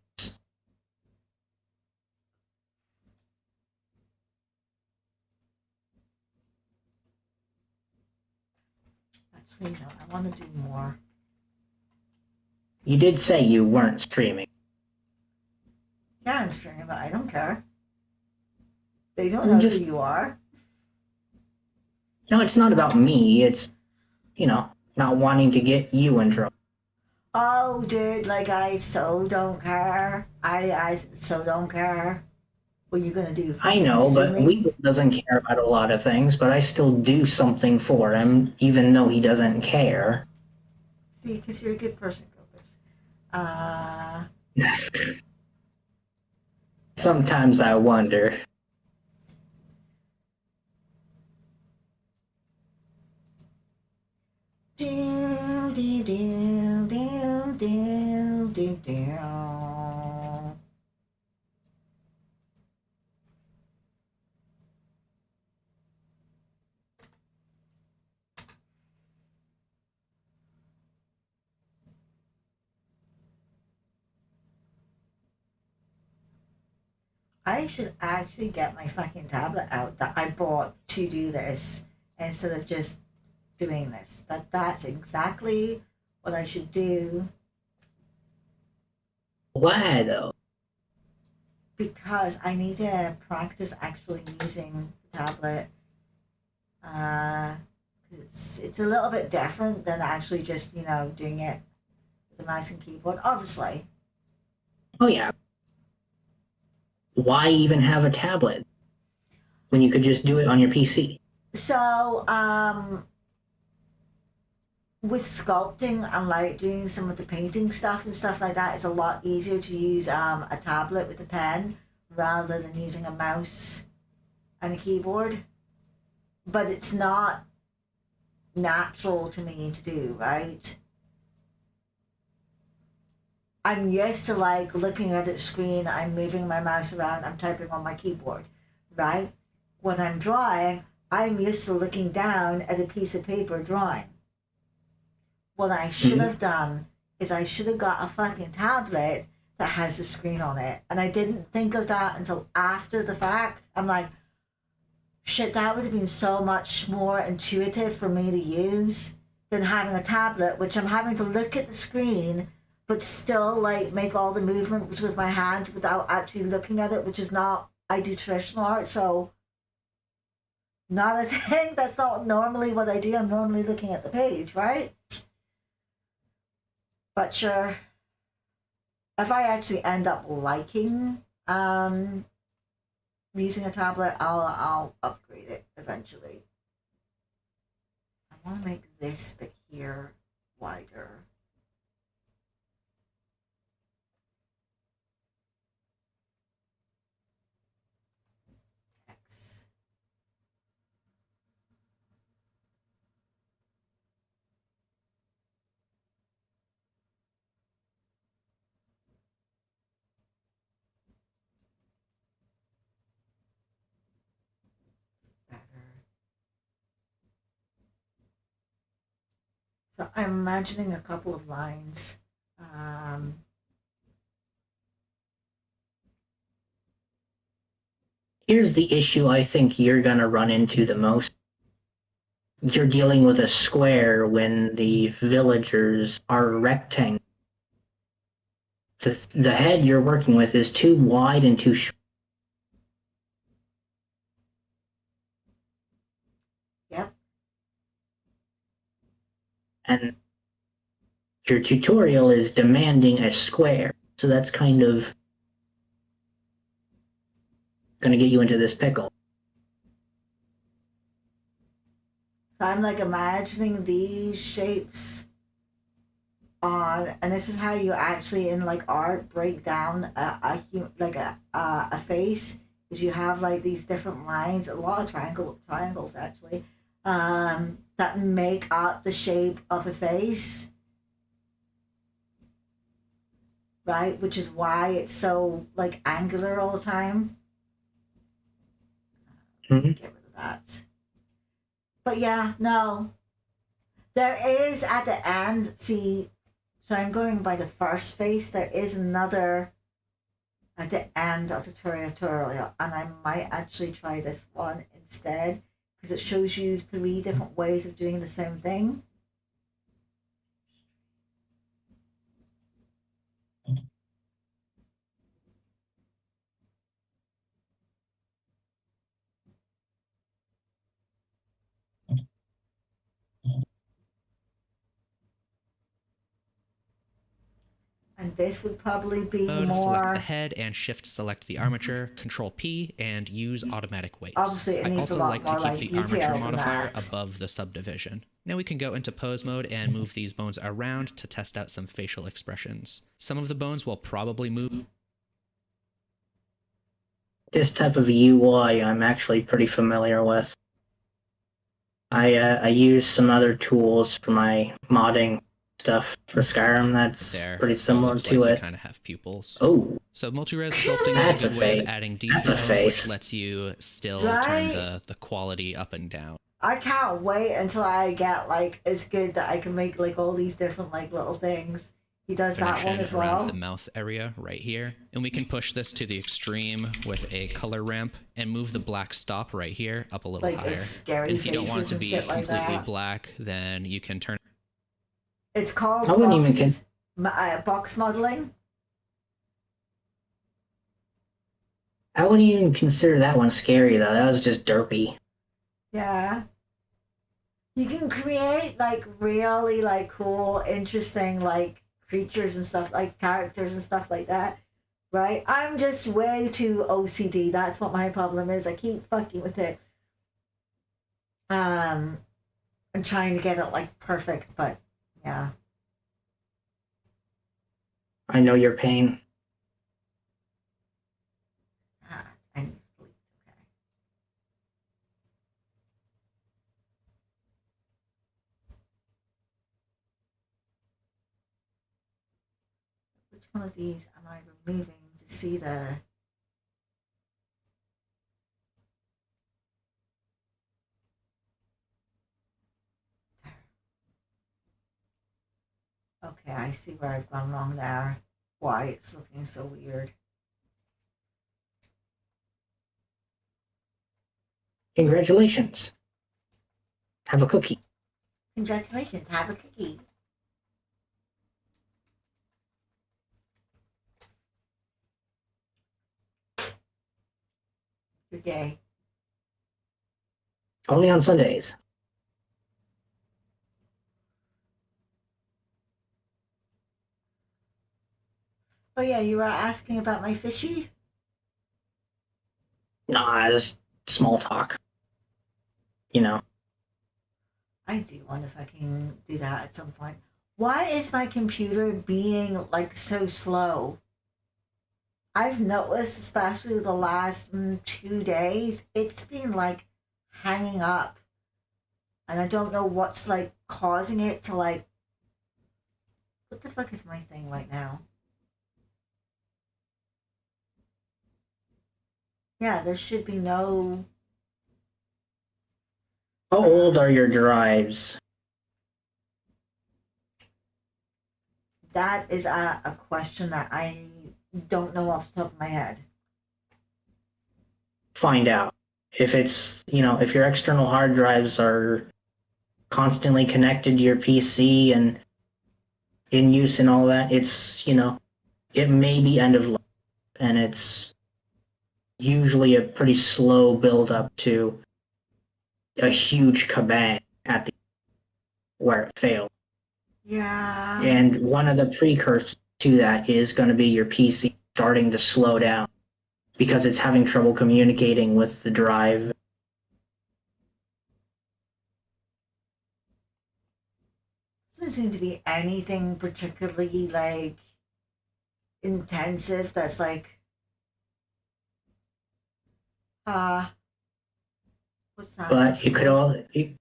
Actually, no, I want to do more. You did say you weren't streaming. Yeah, I'm streaming, but I don't care. They don't I'm know just- who you are. No, it's not about me. It's, not wanting to get you in trouble. Oh, dude, like I so don't care. I so don't care. What are you gonna do? I know, Sue but me? Weagle doesn't care about a lot of things, but I still do something for him, even though he doesn't care. See, because you're a good person, Gilbert. Sometimes I wonder. Do, do, do, do, do, do, do. I should actually get my fucking tablet out that I bought to do this instead of just doing this. That's exactly what I should do Why though? because I need to practice actually using the tablet. It's a little bit different than actually just, doing it with a mouse and keyboard, obviously. Oh yeah. Why even have a tablet when you could just do it on your PC? So, with sculpting and like doing some of the painting stuff and stuff like that, it's a lot easier to use a tablet with a pen rather than using a mouse and a keyboard. But it's not natural to me to do, right? I'm used to like looking at the screen, I'm moving my mouse around, I'm typing on my keyboard, right? When I'm drawing, I'm used to looking down at a piece of paper drawing. What I should have done is I should have got a fucking tablet that has a screen on it. And I didn't think of that until after the fact. I'm like, shit, that would have been so much more intuitive for me to use than having a tablet, which I'm having to look at the screen, but still like make all the movements with my hands without actually looking at it, which is not, I do traditional art, so not a thing. That's not normally what I do. I'm normally looking at the page, right? But sure, if I actually end up liking using a tablet, I'll upgrade it eventually. I want to make this bit here wider. X. Better. So I'm imagining a couple of lines. Here's the issue I think you're gonna run into the most. You're dealing with a square when the villagers are rectangle. The head you're working with is too wide and too short. Yep. And your tutorial is demanding a square. So that's kind of gonna get you into this pickle. So I'm like imagining these shapes on, and this is how you actually in like art break down a face, is you have like these different lines, a lot of triangles actually, that make up the shape of a face, right? Which is why it's so like angular all the time. Mm-hmm. Get rid of that. But yeah, no. There is at the end, see, so I'm going by the first face, there is another at the end of the tutorial, and I might actually try this one instead because it shows you 3 different ways of doing the same thing. And this would probably be Mode, select more. the head and shift select the armature, Control P, and use automatic weights. Obviously, it I needs also a lot like to more, keep like, the detail armature than modifier that. above the subdivision. Now we can go into pose mode and move these bones around to test out some facial expressions. Some of the bones will probably move. This type of UI I'm actually pretty familiar with. I use some other tools for my modding stuff for Skyrim that's There, pretty so it similar looks to like it. we kind of have pupils. Oh, So multi-res sculpting That's is a a good way of face. adding That's a detail, face. which lets you still Right? turn the quality up and down. I can't wait until I get like as good that I can make like all these different like little things. He does that one as Around well. the mouth area right here. And we can push this to the extreme with a color ramp and move the black stop right here up a little Like higher. it's scary And if you don't want it faces to and be shit like completely that. black, then you can turn. It's called I wouldn't even box modeling. I wouldn't even consider that one scary though. That was just derpy. Yeah. You can create like really like cool, interesting like creatures and stuff, like characters and stuff like that. Right? I'm just way too OCD. That's what my problem is. I keep fucking with it. And trying to get it like perfect, but yeah. I know your pain. I need to sleep. Okay. Which one of these am I removing to see the? Okay, I see where I've gone wrong there. Why it's looking so weird. Congratulations. Have a cookie. Congratulations, have a cookie. You're gay. Only on Sundays. Oh yeah, you were asking about my fishy? Nah, just small talk. You know. I do want to fucking do that at some point. Why is my computer being like so slow? I've noticed, especially the last 2 days, it's been like hanging up. And I don't know what's like causing it to like. What the fuck is my thing right now? Yeah, there should be no. How old are your drives? That is a question that I don't know off the top of my head. Find out. If it's, if your external hard drives are constantly connected to your PC and in use and all that, it's, it may be end of life. And it's usually a pretty slow build up to a huge kabang at the where it failed. Yeah. And one of the precursors to that is going to be your PC starting to slow down because it's having trouble communicating with the drive. Doesn't seem to be anything particularly like intensive that's like what's that? But it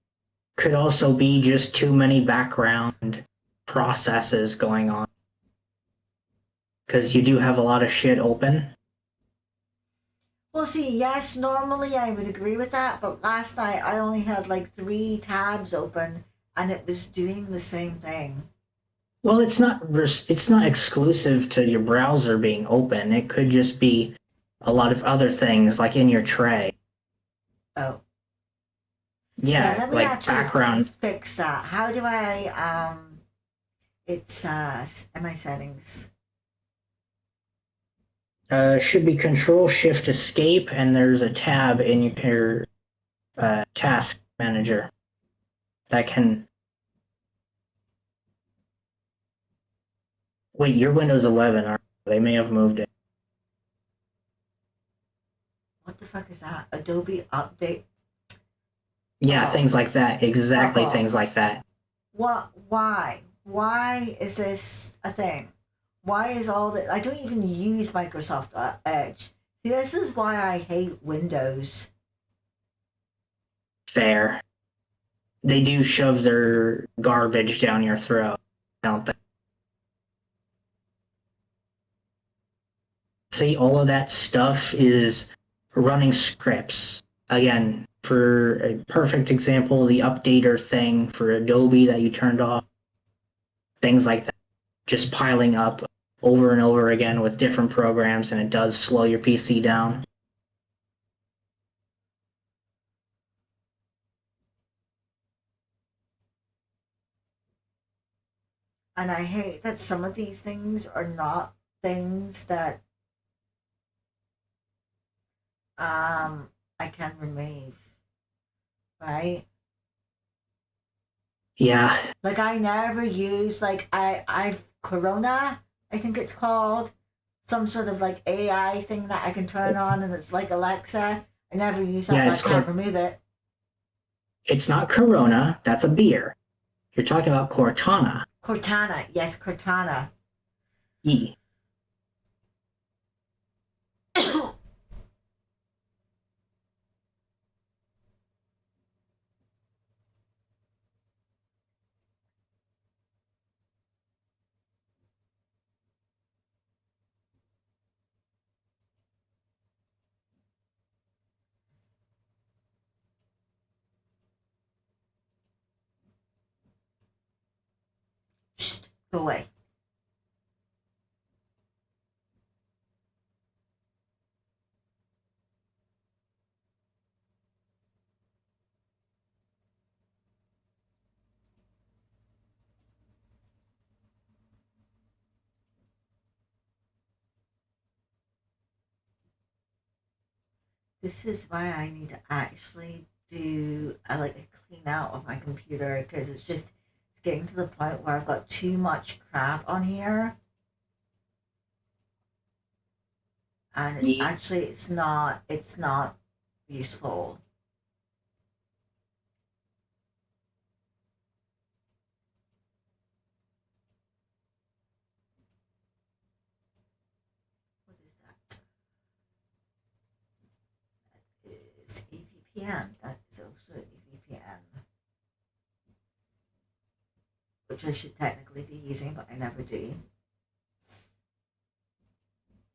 could also be just too many background processes going on. Because you do have a lot of shit open. Well, see, yes, normally I would agree with that, but last night I only had like 3 tabs open and it was doing the same thing. Well, it's not exclusive to your browser being open. It could just be a lot of other things like in your tray. Oh. Yeah, let me like actually background. fix that. How do I it's in my settings. Should be Control Shift Escape, and there's a tab in your task manager that can Wait, your Windows 11 are they may have moved it. What the fuck is that? Adobe Update. Yeah, Oh. things like that. Exactly, Uh-oh. things like that. What? Why? Why is this a thing? Why is all that? I don't even use Microsoft Edge. See, this is why I hate Windows. Fair. They do shove their garbage down your throat, don't they? See, all of that stuff is running scripts. Again, for a perfect example, the updater thing for Adobe that you turned off, things like that, just piling up over and over again with different programs, and it does slow your PC down. And I hate that some of these things are not things that I can remove. Right? Yeah, Like I never use like I've Corona, I think it's called. Some sort of like AI thing that I can turn on and it's like Alexa. I never use that, Yeah, but I it's can't called- remove it. it's not Corona, that's a beer. You're talking about Cortana. Cortana, yes, Cortana. E. Shh, go away. This is why I need to actually do like a clean out of my computer because it's getting to the point where I've got too much crap on here. And it's Yeah. actually it's not useful. What is that? That is a VPN. That is also a VPN. Which I should technically be using, but I never do.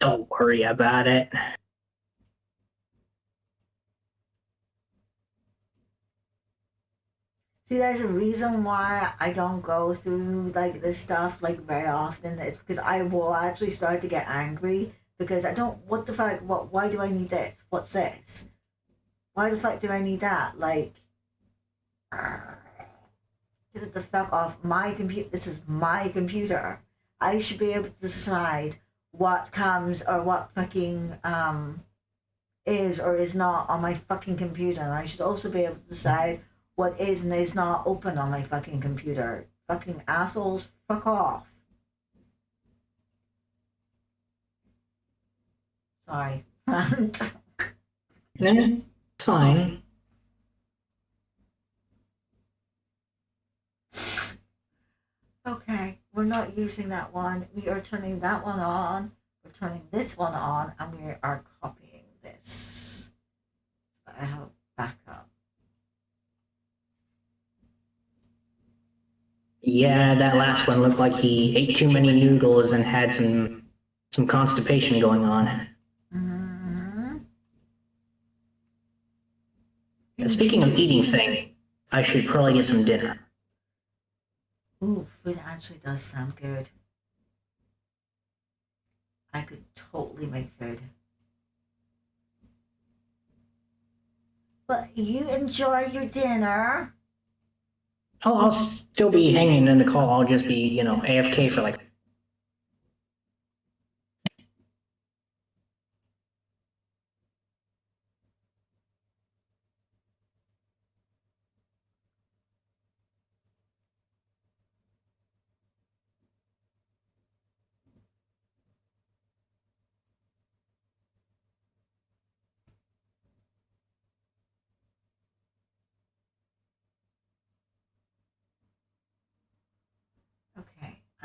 Don't worry about it. See, there's a reason why I don't go through like this stuff like very often. It's because I will actually start to get angry because I don't. What the fuck? What? Why do I need this? What's this? Why the fuck do I need that? Like, get it the fuck off my computer. This is my computer. I should be able to decide what comes or what fucking is or is not on my fucking computer. And I should also be able to decide what is and is not open on my fucking computer. Fucking assholes, fuck off. Sorry. It's fine. Okay, we're not using that one. We are turning that one on. We're turning this one on, and we are copying this. I have backup. Yeah, that last one looked like he ate too many noodles and had some constipation going on. Mm-hmm. Speaking of eating thing, I should probably get some dinner. Ooh, food actually does sound good. I could totally make food. But you enjoy your dinner. Oh, I'll still be hanging in the call. I'll just be, AFK for like.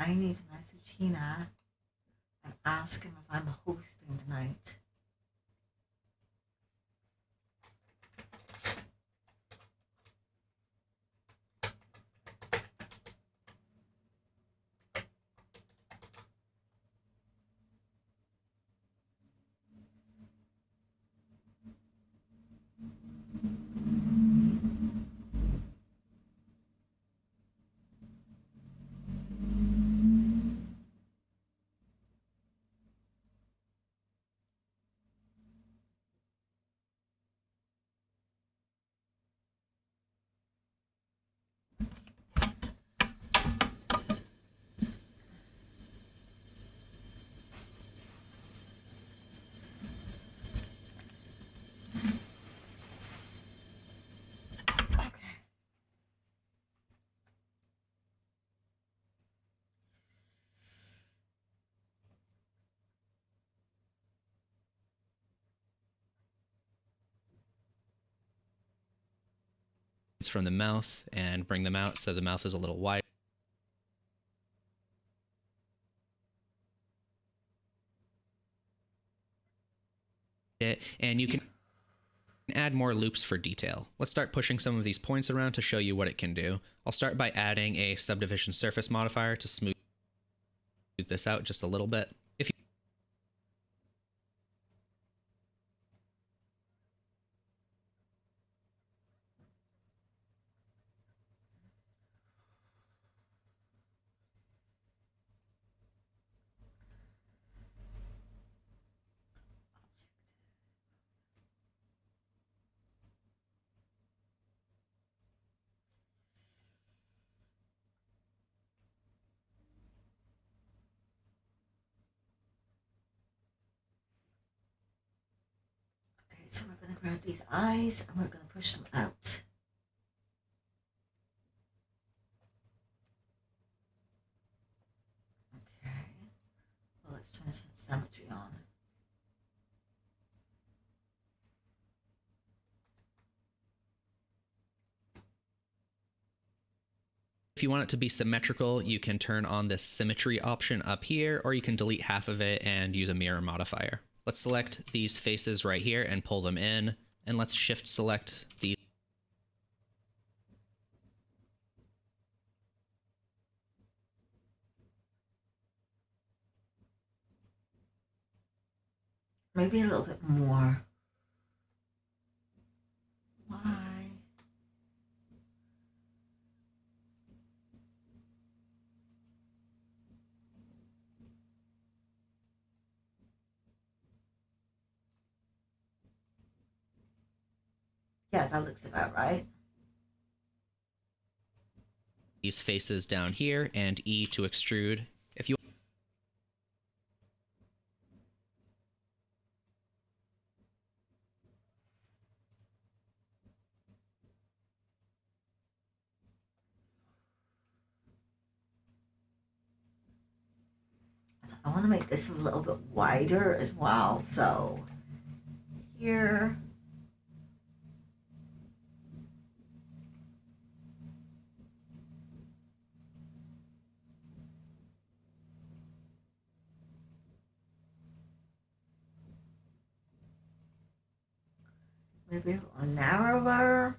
I need to message Hina and ask him if I'm hosting tonight. From the mouth and bring them out so the mouth is a little wide. And you can add more loops for detail. Let's start pushing some of these points around to show you what it can do. I'll start by adding a subdivision surface modifier to smooth this out just a little bit. Okay, so we're going to grab these eyes and we're going to push them out. Okay, well, let's turn some symmetry on. If you want it to be symmetrical, you can turn on this symmetry option up here, or you can delete half of it and use a mirror modifier. Let's select these faces right here and pull them in, and let's shift select these. Maybe a little bit more. Why? Yeah, that looks about right. These faces down here and E to extrude. If you I want to make this a little bit wider as well. So here. Maybe a little narrower.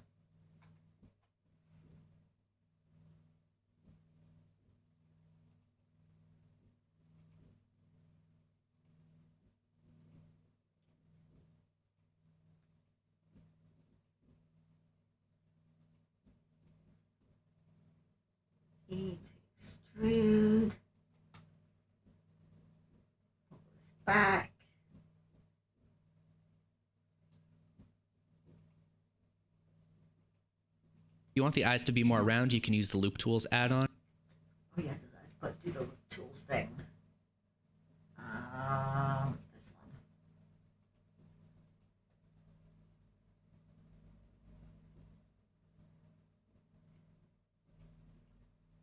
E to extrude. Pull this back. you want the eyes to be more round, you can use the Loop Tools add-on. Oh yeah, I've got to do the tools thing. This one.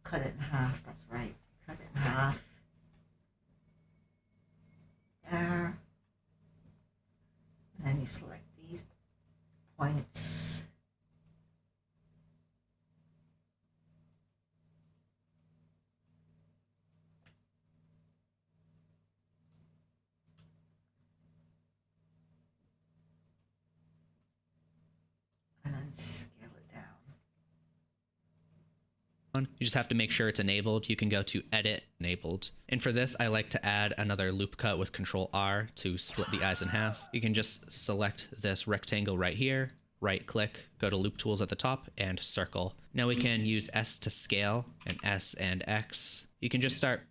Cut it in half, that's right. Cut it in half. There. And then you select these points. and scale it down. You just have to make sure it's enabled. You can go to edit enabled. And for this, I like to add another loop cut with Control R to split the eyes in half. You can just select this rectangle right here, right click, go to loop tools at the top and circle. Now we can use S to scale and S and X. You can just start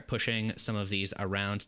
pushing some of these around.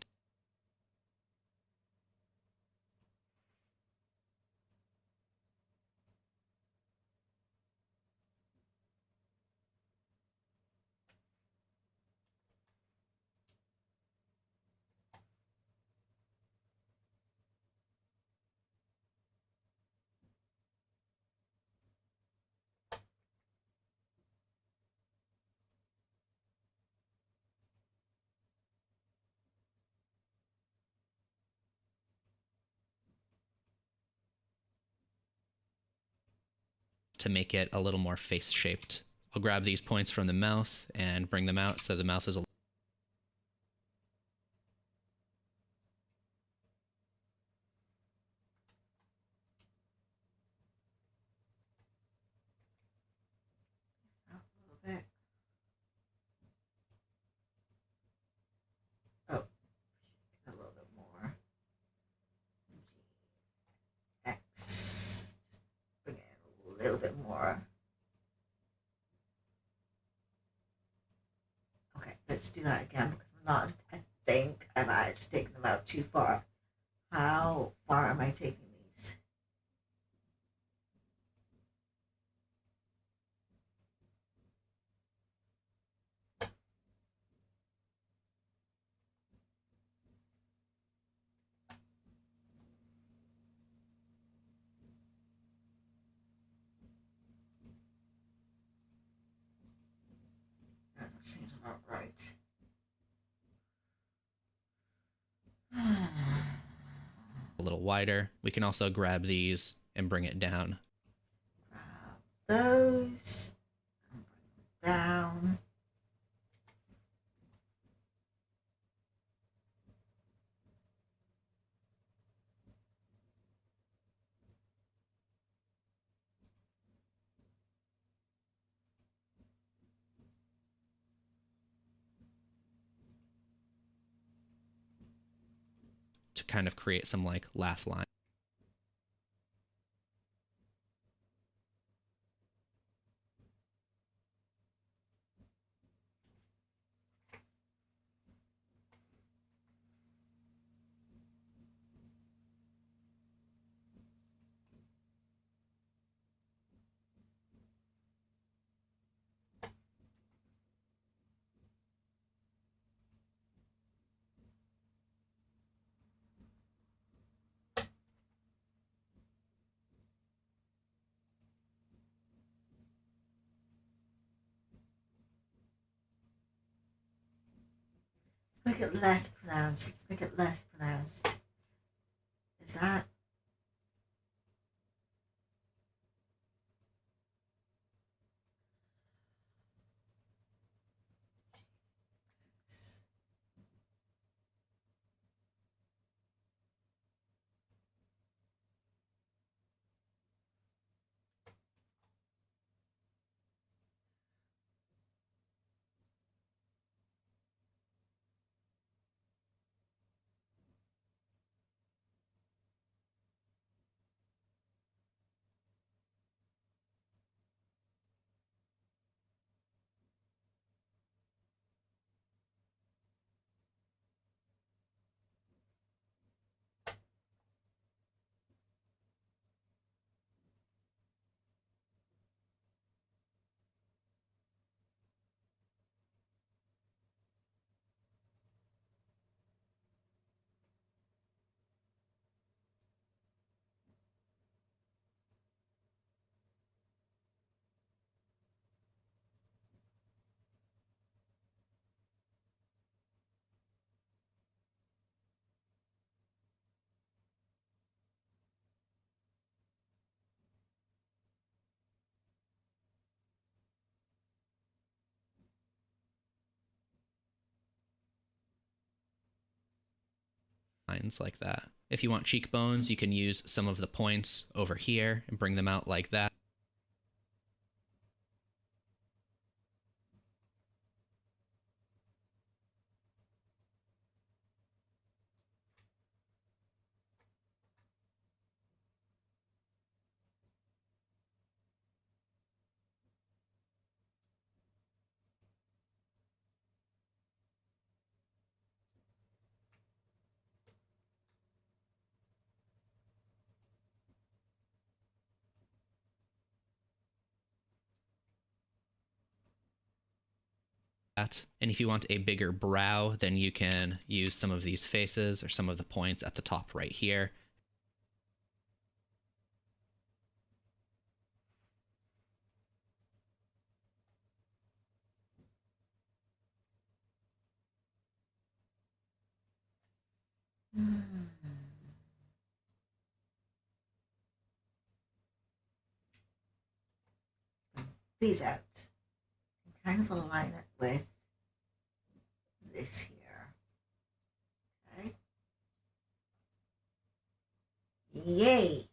To make it a little more face shaped. I'll grab these points from the mouth and bring them out so the mouth is a Out a little bit. Oh, a little bit more. X. Just bring it a little bit more. Okay, let's do that again because I'm not. I think I might have just taken them out too far. How far am I taking these? That seems about right. a little wider. We can also grab these and bring it down. Grab those and bring them down. To kind of create some like laugh line. Let's make it less pronounced. Let's make it less pronounced. Is that? lines like that. If you want cheekbones, you can use some of the points over here and bring them out like that. And if you want a bigger brow, then you can use some of these faces or some of the points at the top right here. These out. And kind of align it with this here. Okay. Yay!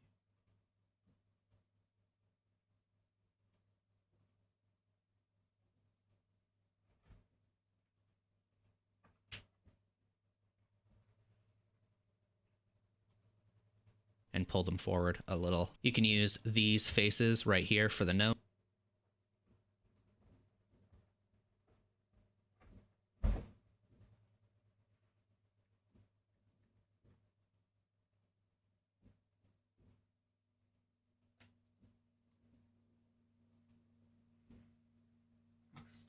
And pull them forward a little. You can use these faces right here for the nose.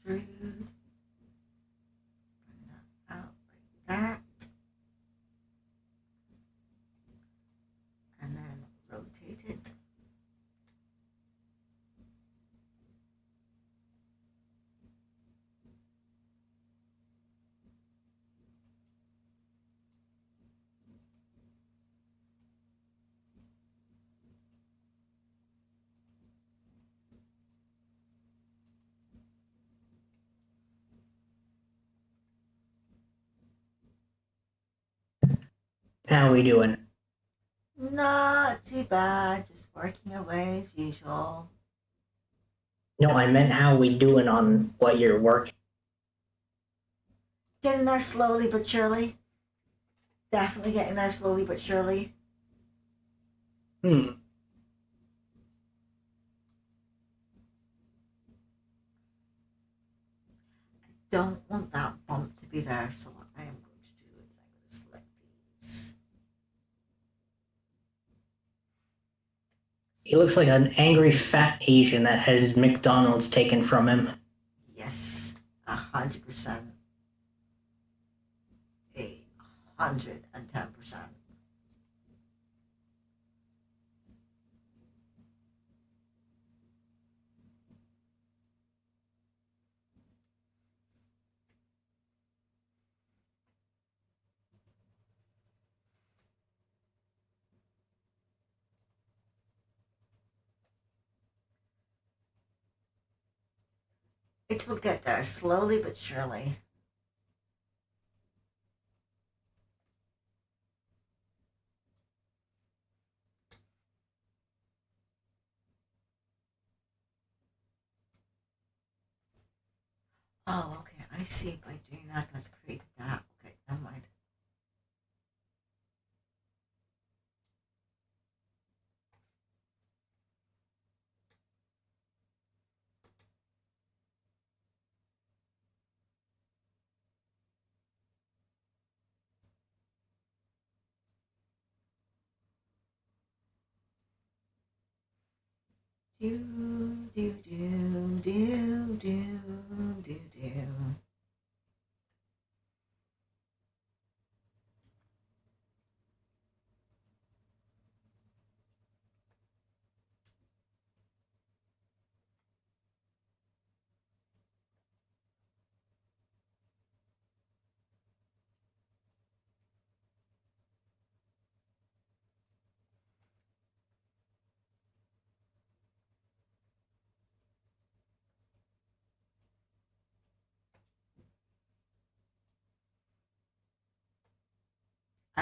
Extrude. Bring that out like that. And then rotate it. How are we doing? Not too bad, just working away as usual. No, I meant how we doing on what you're working. Getting there slowly but surely. Definitely getting there slowly but surely. Don't want that bump to be there, so what I am going to do is I'm going to select these. He looks like an angry fat Asian that has McDonald's taken from him. Yes, 100%. 110%. It will get there slowly but surely. Oh, okay. I see. By doing that, let's create that. Okay, never mind. Do, do, do, do, do, do, do.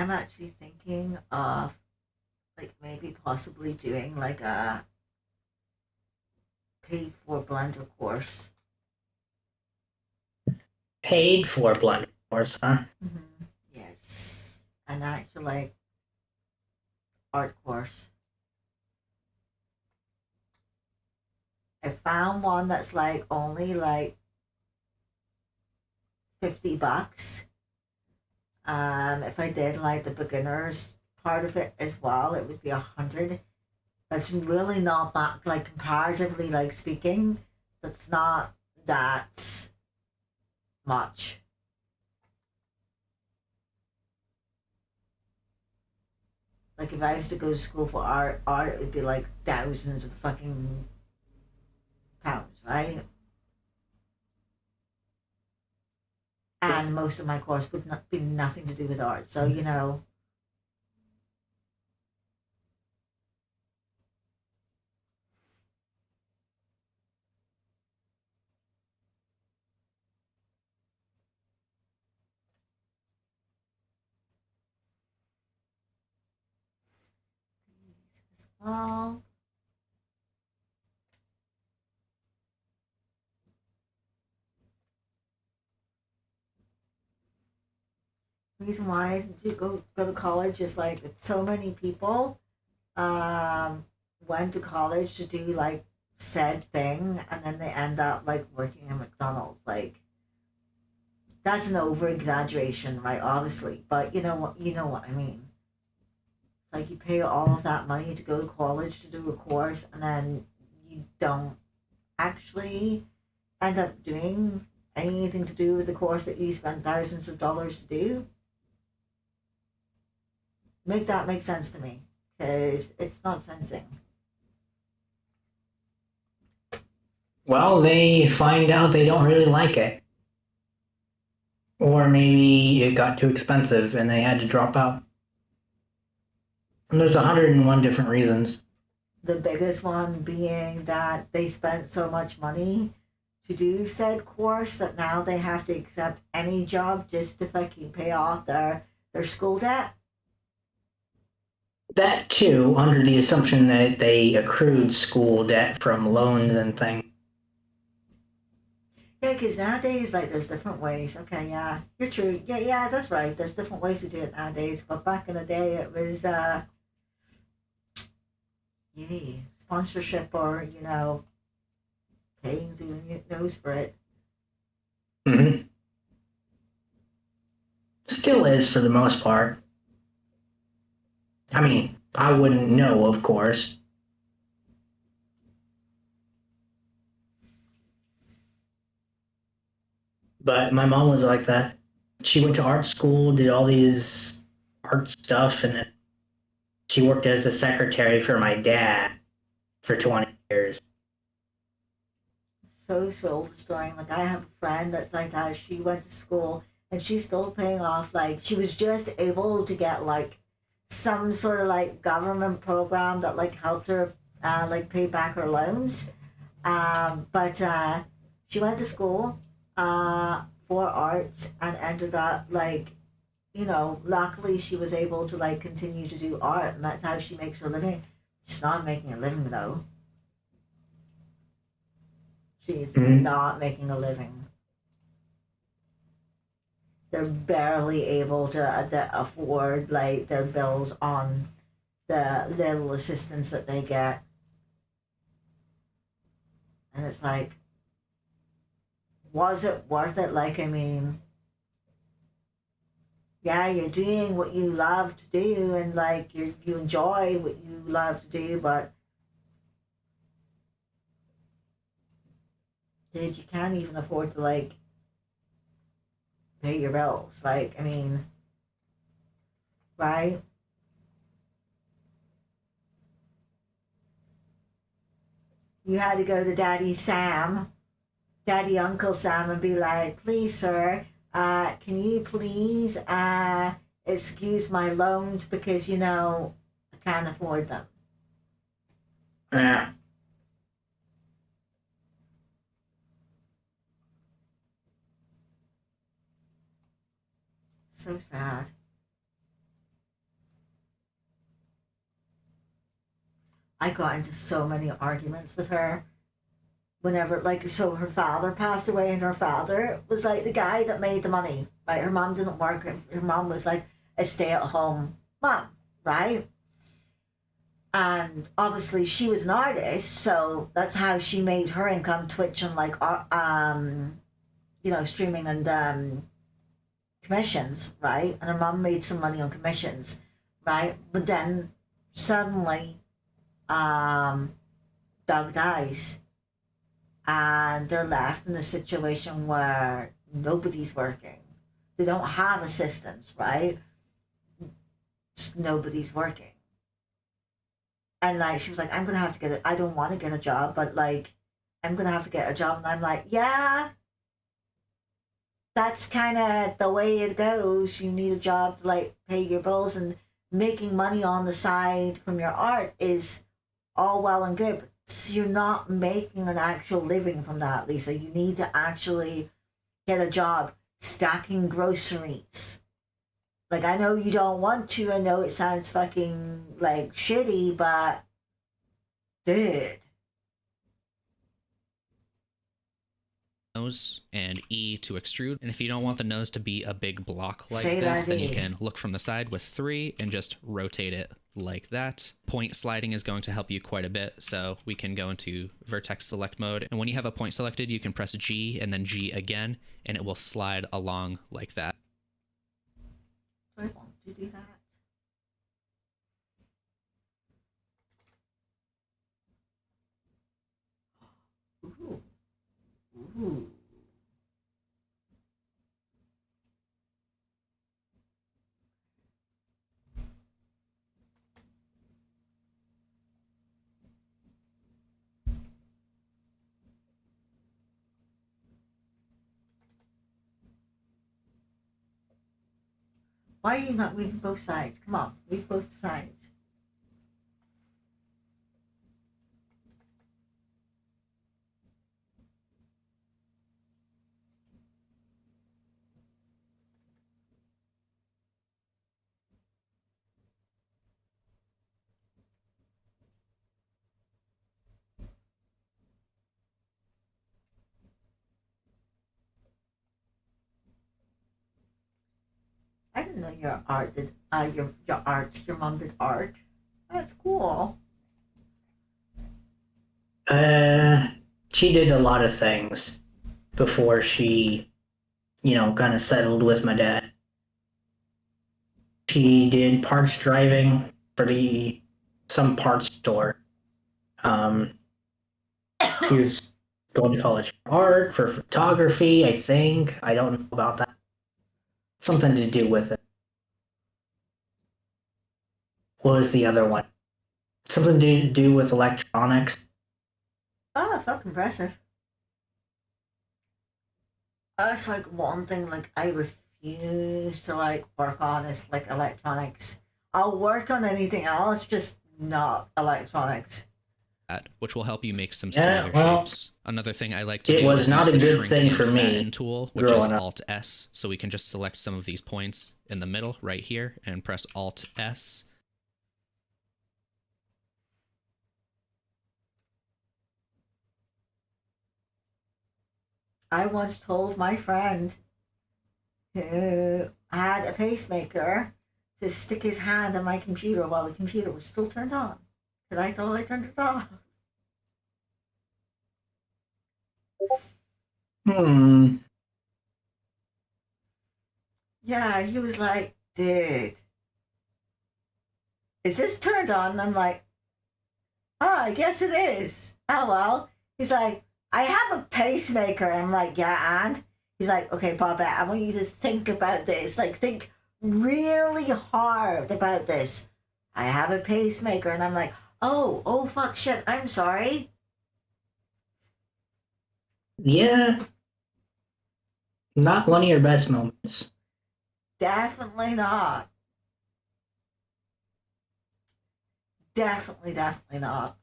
I'm actually thinking of like maybe possibly doing like a paid for blender course. Paid for Blender course, huh? Yes, an actual like art course. I found one that's like only like $50. If I did like the beginners part of it as well, it would be 100. That's really not that, like, comparatively like speaking, that's not that much. Like if I was to go to school for art it would be like thousands of fucking pounds, right? And most of my course would not be nothing to do with art. So, you know, well, reason why is to go to college is like so many people um went to college to do like said thing and then they end up like working at McDonald's. Like that's an over exaggeration, right? Obviously, but you know what I mean. Like you pay all of that money to go to college to do a course and then you don't actually end up doing anything to do with the course that you spent thousands of dollars to do. Make that make sense to me, because it's not sensing. Well, they find out they don't really like it. Or maybe it got too expensive and they had to drop out. And there's 101 different reasons. The biggest one being that they spent so much money to do said course that now they have to accept any job just to fucking pay off their school debt. That too, under the assumption that they accrued school debt from loans and things. Yeah, because nowadays, like, there's different ways. Okay, yeah, you're true. Yeah, yeah, that's right. There's different ways to do it nowadays. But back in the day, it was, yeah, sponsorship or, paying through the nose for it. Mm-hmm. Still is for the most part. I mean, I wouldn't know, of course. But my mom was like that. She went to art school, did all these art stuff, and she worked as a secretary for my dad for 20 years. So soul destroying. Like, I have a friend that's like that. She went to school and she's still paying off. Like, she was just able to get, like, some sort of, like, government program that, like, helped her, like, pay back her loans. But she went to school for arts and ended up like, luckily she was able to like continue to do art and that's how she makes her living. She's not making a living though. She's not making a living. They're barely able to afford like their bills on the little assistance that they get. And it's like, was it worth it? Like, I mean, yeah, you're doing what you love to do and like you enjoy what you love to do, but dude, you can't even afford to like pay your bills. Like, I mean, right? You had to go to Daddy Uncle Sam, and be like, please, sir, can you please excuse my loans because, I can't afford them. Yeah. So sad. I got into so many arguments with her whenever, like, so her father passed away, and her father was like the guy that made the money, right? Her mom didn't work. Her mom was like a stay-at-home mom, right? And obviously she was an artist, so that's how she made her income: Twitch and like streaming and commissions, right? And her mom made some money on commissions, right? But then suddenly Doug dies, and they're left in a situation where nobody's working. They don't have assistants, right? Just nobody's working. And like she was like, I'm gonna have to get it. I don't want to get a job, but like I'm gonna have to get a job. And I'm like, yeah, that's kind of the way it goes. You need a job to like pay your bills, and making money on the side from your art is all well and good, but you're not making an actual living from that, Lisa. You need to actually get a job stacking groceries. Like, I know you don't want to. I know it sounds fucking like shitty, but dude. Nose and E to extrude. And if you don't want the nose to be a big block like Say this, that then you again. can look from the side with 3 and just rotate it like that. Point sliding is going to help you quite a bit, so we can go into vertex select mode. And when you have a point selected, you can press G and then G again, and it will slide along like that. I want to do that. Ooh. Ooh. Why are you not moving both sides? Come on, move both sides. I didn't know your art did your mom did art. That's cool. She did a lot of things before she, kind of settled with my dad. She did parts driving for some parts store. She was going to college for art, for photography, I think. I don't know about that. Something to do with it. What was the other one? Something to do with electronics. Oh, I felt impressive. That's like one thing like I refuse to like work on is like electronics. I'll work on anything else, just not electronics. Which will help you make some Yeah, smoother well, shapes. Another thing I like to it do was is not use a the good shrink thing and for me fatten tool, which is growing up. Alt S. So we can just select some of these points in the middle right here and press Alt S. I once told my friend who had a pacemaker to stick his hand on my computer while the computer was still turned on, because I thought I turned it off. Hmm. Yeah, he was like, dude, is this turned on? And I'm like, oh, I guess it is. Oh, well. He's like, I have a pacemaker. I'm like, yeah, and? He's like, okay, Bobette, I want you to think about this. Like, think really hard about this. I have a pacemaker. And I'm like, oh, fuck, shit, I'm sorry. Yeah. Not one of your best moments. Definitely not. Definitely not.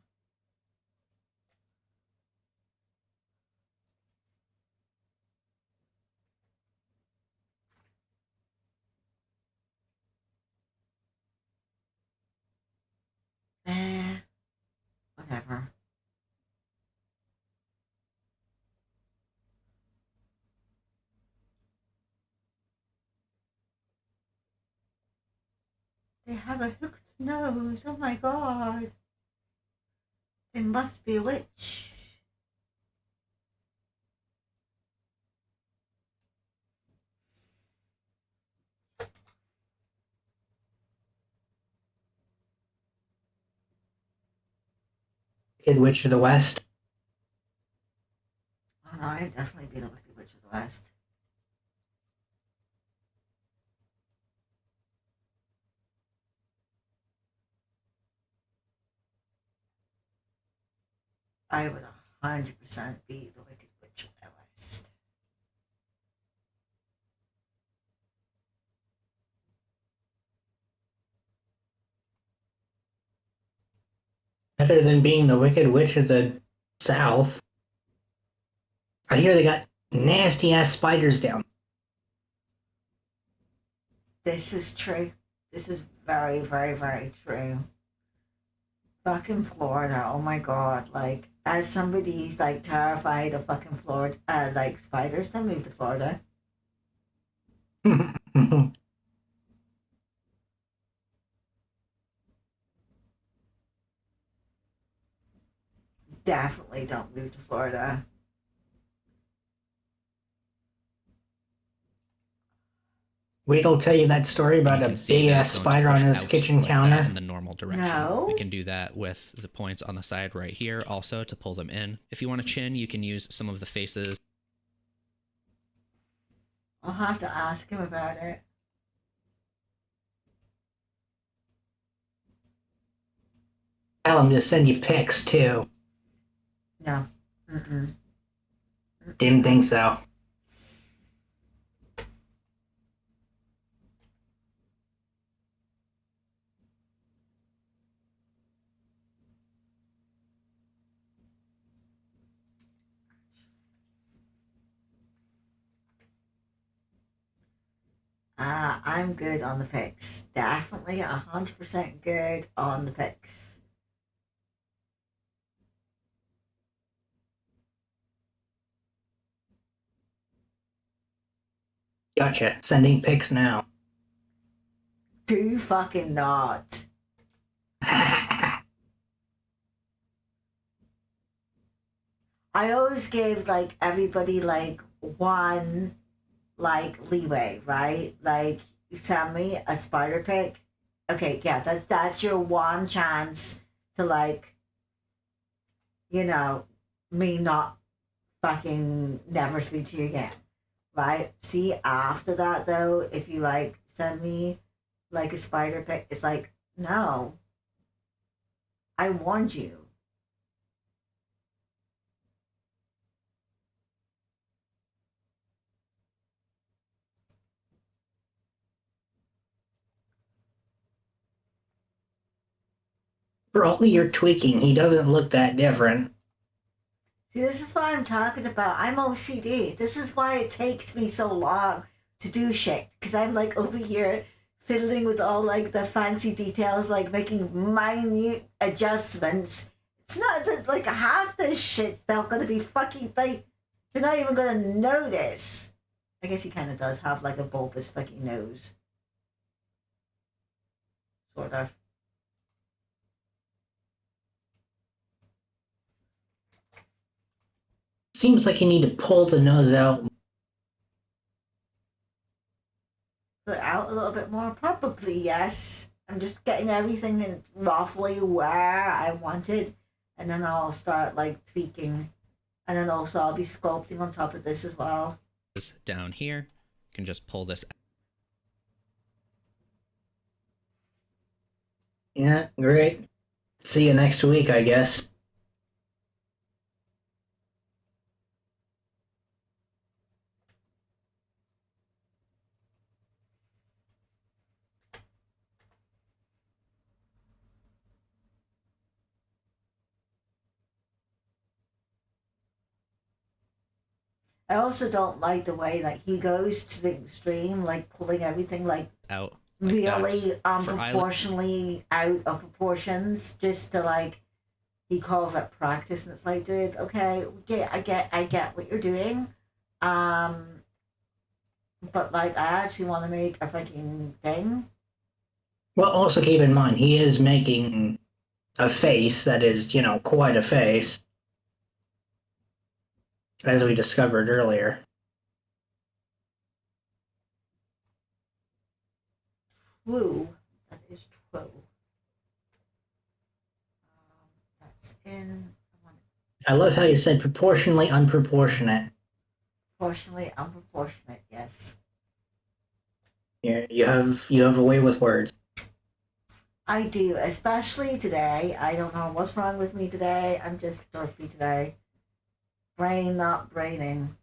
Eh. They have a hooked nose. Oh my god. They must be a witch. Wicked Witch of the West. Oh no, I'd definitely be the Wicked Witch of the West. I would 100% be the Wicked Witch of the West. Better than being the Wicked Witch of the South. I hear they got nasty ass spiders down. This is true. This is very, very, very true. Fucking Florida, oh my god. Like, as somebody who's like terrified of fucking Florida, like spiders, don't move to Florida. Definitely don't move to Florida. Wait, I'll tell you that story And about you a can see big that ass it's going to spider on push his out kitchen like that counter. in the normal direction. No. We can do that with the points on the side right here also to pull them in. If you want a chin, you can use some of the faces. I'll have to ask him about it. Tell him to send you pics too. No. Mm-mm. Didn't think so. I'm good on the picks. Definitely 100% good on the picks. Gotcha. Sending pics now. Do fucking not. I always give like everybody like one like leeway, right? Like you send me a spider pic. Okay, yeah, that's your one chance to like, you know, me not fucking never speak to you again. Right? See, after that though, if you like send me like a spider pic, it's like, no. I warned you. For all your tweaking, he doesn't look that different. See, this is what I'm talking about. I'm OCD. This is why it takes me so long to do shit. Because I'm like over here fiddling with all like the fancy details, like making minute adjustments. It's not that like half this shit's not going to be fucking like, you're not even going to notice. I guess he kind of does have like a bulbous fucking nose. Sort of. Seems like you need to pull the nose out. Put it out a little bit more? Probably, yes. I'm just getting everything in roughly where I want it, and then I'll start like tweaking. And then also I'll be sculpting on top of this as well. Down here, you can just pull this. Yeah, great. See you next week, I guess. I also don't like the way like he goes to the extreme, like pulling everything like Out like really that. For proportionally out of proportions, just to like he calls that practice, and it's like, dude, okay, yeah, I get what you're doing, um, but like I actually want to make a fucking thing. Well, also keep in mind, he is making a face that is, quite a face, as we discovered earlier. True. That is true. That's in I love how you said proportionally unproportionate. proportionally unproportionate. Yes, You have a way with words. I do. Especially today. I don't know what's wrong with me today. I'm just dorky today. Brain not braining.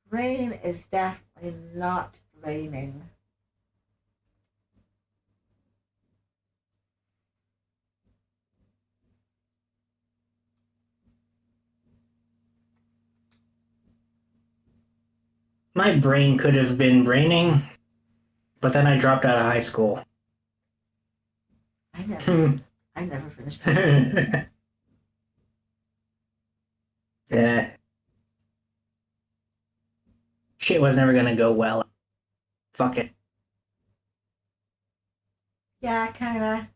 Brain is definitely not braining. My brain could have been braining, but then I dropped out of high school. I never, I never finished high school. Yeah. Shit was never gonna go well. Fuck it. Yeah, kinda.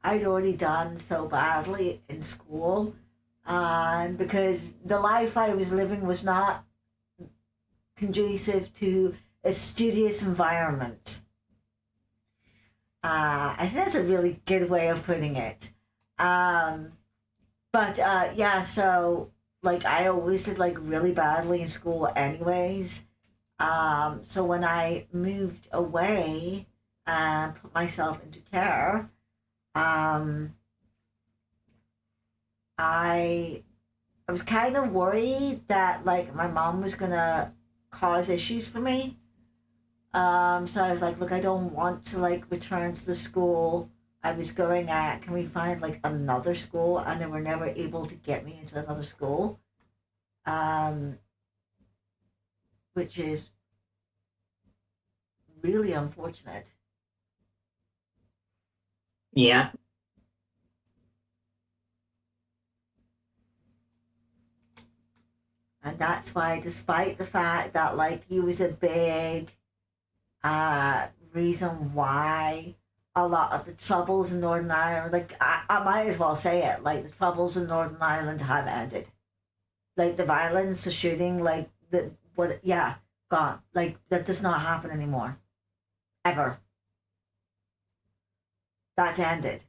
I'd already done so badly in school, because the life I was living was not conducive to a studious environment. I think that's a really good way of putting it. Um, but yeah, so like I always did like really badly in school, anyways. So when I moved away and put myself into care, um, I I was kind of worried that like my mom was gonna cause issues for me. So I was like, look, I don't want to like return to the school I was going at. Can we find like another school? And they were never able to get me into another school, um, which is really unfortunate. Yeah. And that's why, despite the fact that like he was a big reason why a lot of the troubles in Northern Ireland, like I might as well say it, like the troubles in Northern Ireland have ended. Like the violence, the shooting, like the what? Yeah, gone. Like that does not happen anymore, ever. That's ended.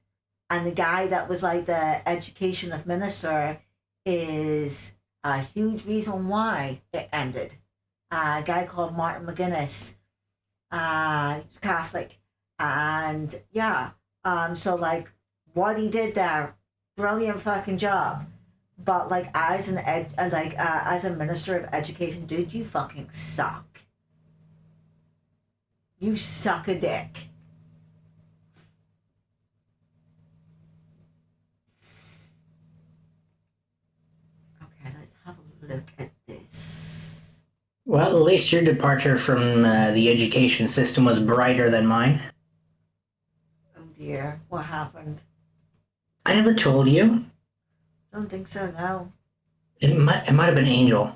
And the guy that was like the education of minister is a huge reason why it ended. A guy called Martin McGuinness, he's Catholic, and yeah, so like what he did there, brilliant fucking job. But like as as a minister of education, dude, you fucking suck. You suck a dick. Okay, let's have a look at this. Well, at least your departure from the education system was brighter than mine. Oh dear, what happened? I never told you. Don't think so, no. It might have been Angel.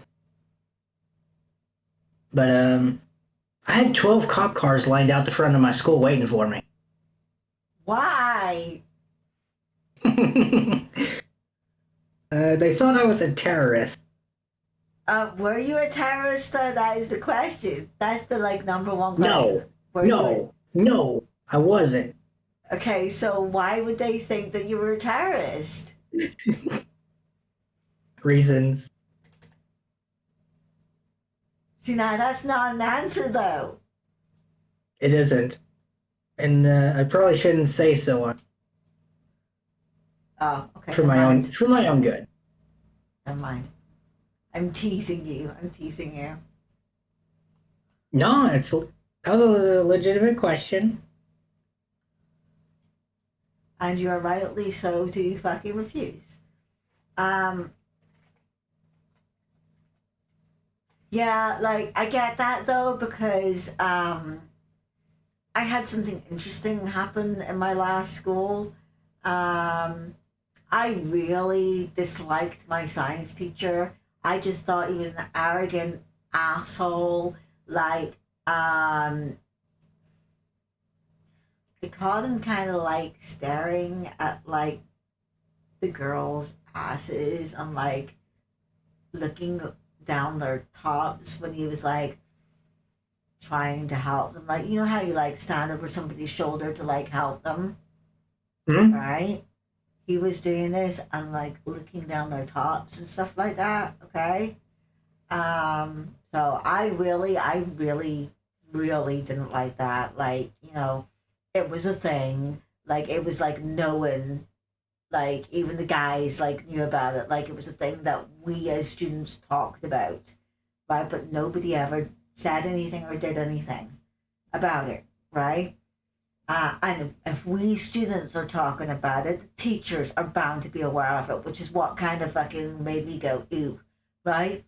But I had 12 cop cars lined out the front of my school waiting for me. Why? They thought I was a terrorist. Were you a terrorist? That is the question. That's the like number one question. No, Were you no, I wasn't. okay, so why would they think that you were a terrorist? Reasons. See, now that's not an answer, though. It isn't. And I probably shouldn't say so Oh, okay. for my own good. Never mind. I'm teasing you. I'm teasing you. No, that was a legitimate question. And you're rightly so to fucking refuse. Yeah, like I get that though because I had something interesting happen in my last school. I really disliked my science teacher. I just thought he was an arrogant asshole. Like, I caught him kind of like staring at like the girls' asses and like looking down their tops when he was like trying to help them. Like, you know how you like stand over somebody's shoulder to like help them, Hmm? right? He was doing this and like looking down their tops and stuff like that. Okay. So I really didn't like that. Like, it was a thing. Like, it was like knowing, like, even the guys like knew about it. Like, it was a thing that we as students talked about, right? But nobody ever said anything or did anything about it, right? And if we students are talking about it, the teachers are bound to be aware of it, which is what kind of fucking made me go, ooh, right?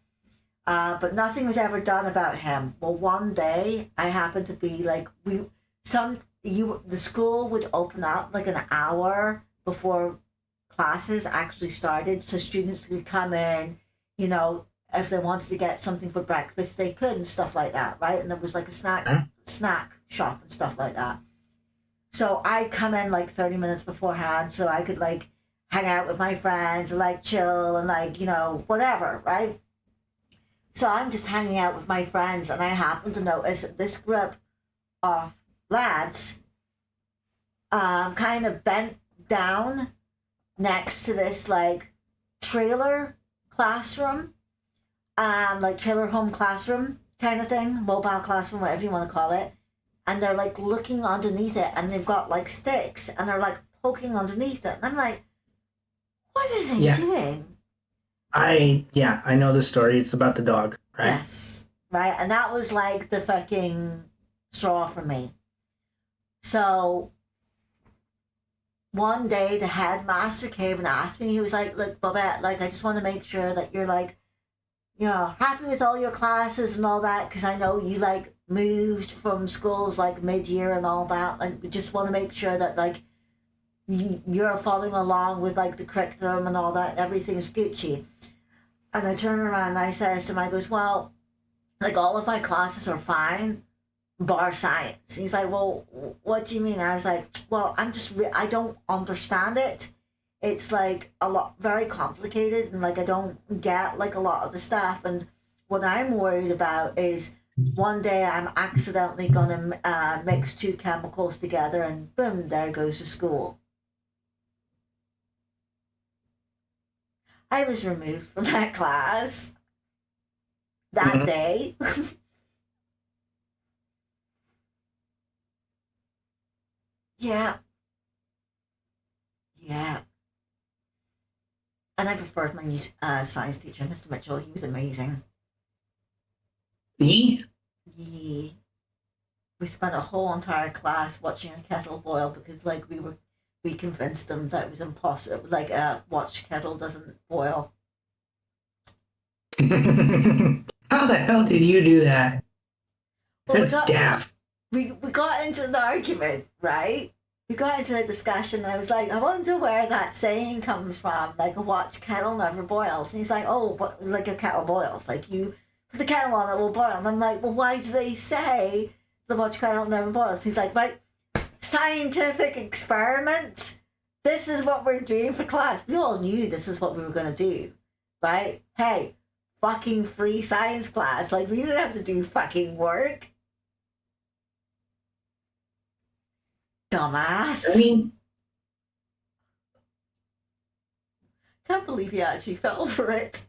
But nothing was ever done about him. Well, one day I happened to be like, the school would open up like an hour before classes actually started, so students could come in, if they wanted to get something for breakfast, they could and stuff like that, right? And there was like a Huh? snack shop and stuff like that. So I come in like 30 minutes beforehand so I could like hang out with my friends and like chill and like, whatever, right? So I'm just hanging out with my friends and I happen to notice that this group of lads kind of bent down next to this like trailer classroom, like trailer home classroom kind of thing, mobile classroom, whatever you want to call it. And they're like looking underneath it and they've got like sticks and they're like poking underneath it. And I'm like, what are they Yeah. doing? I know the story. It's about the dog, right? Yes. Right. And that was like the fucking straw for me. So one day the headmaster came and asked me, he was like, look, Babette, like, I just want to make sure that you're like, happy with all your classes and all that, because I know you like moved from schools like mid-year and all that. Like, we just want to make sure that like you're following along with like the curriculum and all that, and everything's Gucci. And I turn around and I says to him, I goes, well, like all of my classes are fine, bar science. And he's like, well, what do you mean? I was like, well, I don't understand it. It's like a lot, very complicated, and like I don't get like a lot of the stuff. And what I'm worried about is one day I'm accidentally gonna mix two chemicals together, and boom, there goes the school. I was removed from that class that Mhm. day. Yeah, yeah. And I preferred my new science teacher, Mr. Mitchell. He was amazing. Me? Yeah. We spent a whole entire class watching a kettle boil because, like, we convinced them that it was impossible. Like, watch kettle doesn't boil. How the hell did you do that? Well, That's daft. we got into an argument, right? We got into a discussion, and I was like, I wonder where that saying comes from, like a watch kettle never boils. And he's like, oh, but like a kettle boils, like you put the kettle on, it will boil. And I'm like, well, why do they say the watch kettle never boils? He's like, right, scientific experiment. This is what we're doing for class. We all knew this is what we were going to do, right? Hey, fucking free science class. Like, we didn't have to do fucking work. I Dumbass. mean, Can't believe he actually fell for it.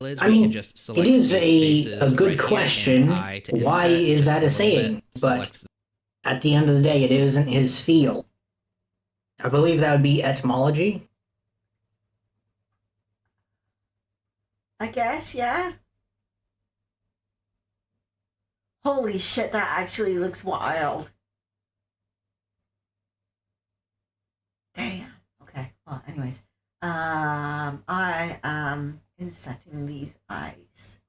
We I mean, can just select it is these a faces good right here, question. and I to Why inset is just that a little saying? bit. But Select at the end of the day, it isn't his field. I believe that would be etymology. I guess, yeah. Holy shit, that actually looks wild. Damn. Okay. Well, anyways, I am insetting these eyes.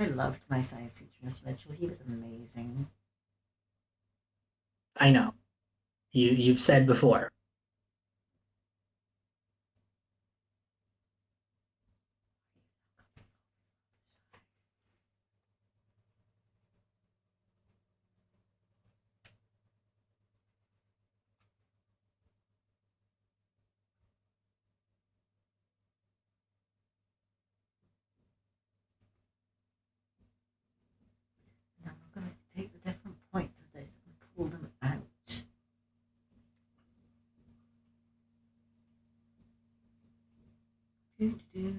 I loved my science teacher, Miss Mitchell. He was amazing. I know. You've said before. Now we're going to take the different points of this and pull them out. Do-do-do.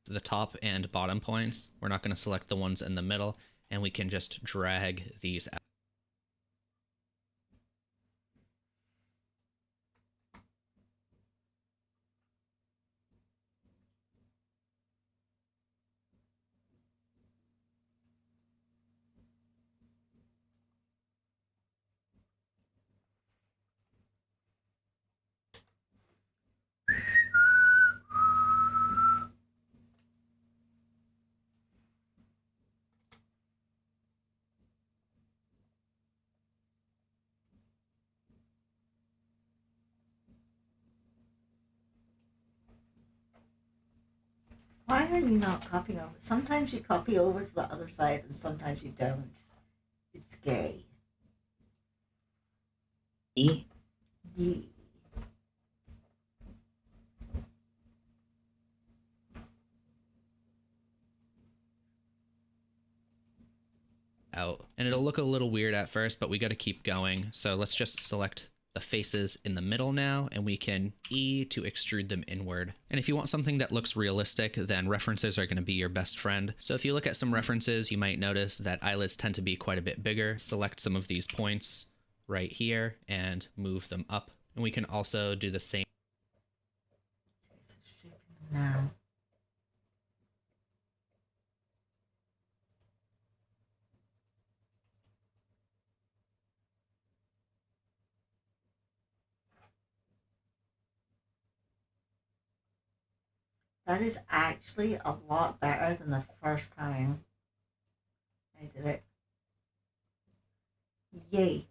The top and bottom points, we're not going to select the ones in the middle, and we can just drag these out. Why are you not copying over? Sometimes you copy over to the other side and sometimes you don't. It's gay. E? Yeah. Out, and it'll look a little weird at first, but we got to keep going. So let's just select the faces in the middle now, and we can E to extrude them inward. And if you want something that looks realistic, then references are going to be your best friend. So if you look at some references, you might notice that eyelids tend to be quite a bit bigger. Select some of these points right here and move them up. And we can also do the same. So shaping them now. That is actually a lot better than the first time I did it. Yay.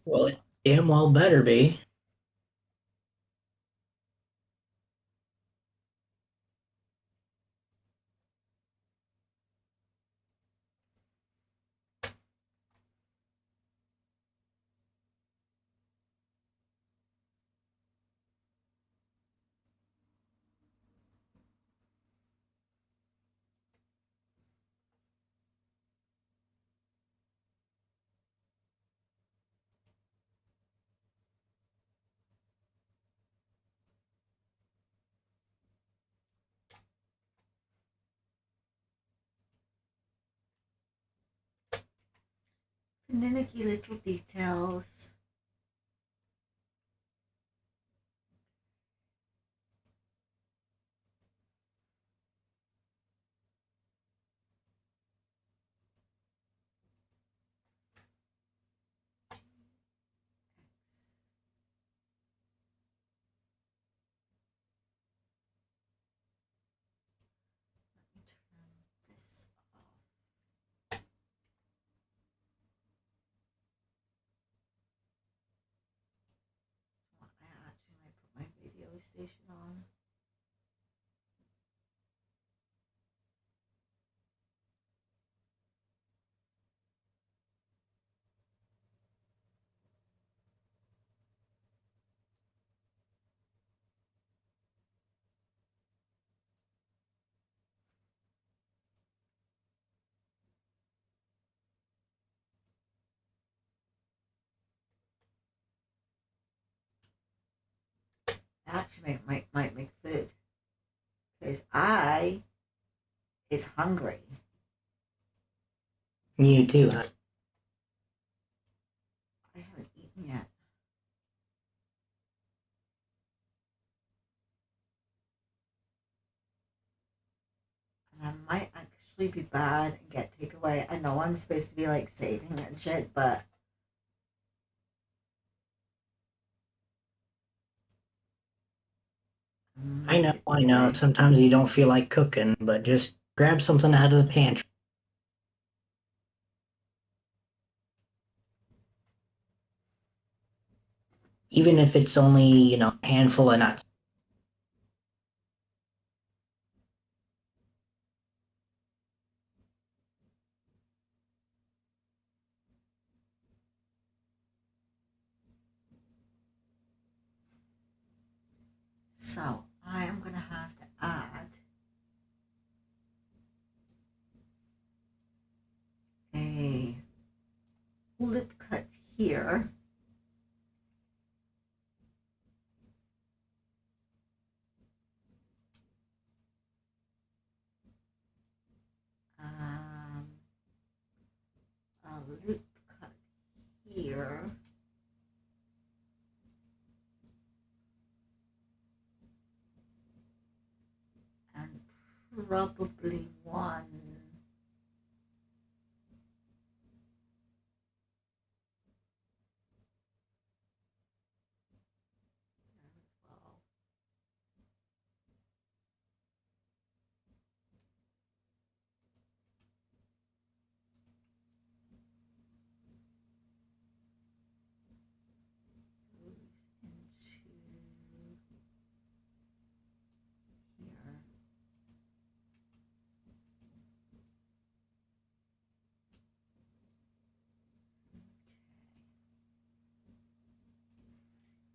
Well, it damn well better be. finicky little details. Let me turn this off. Well, I actually might put my video station on. Actually might make food because I is hungry. You too, huh? I haven't eaten yet. And I might actually actually be bad and get takeaway. I know I'm supposed to be like saving and shit, but I know. Sometimes you don't feel like cooking, but just grab something out of the pantry. Even if it's only, a handful of nuts. So I am gonna have to add a lip cut here. A lip cut here. And probably one there as well. Goes into here.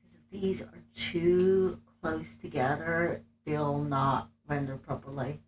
Because if these are too close together, they'll not render properly.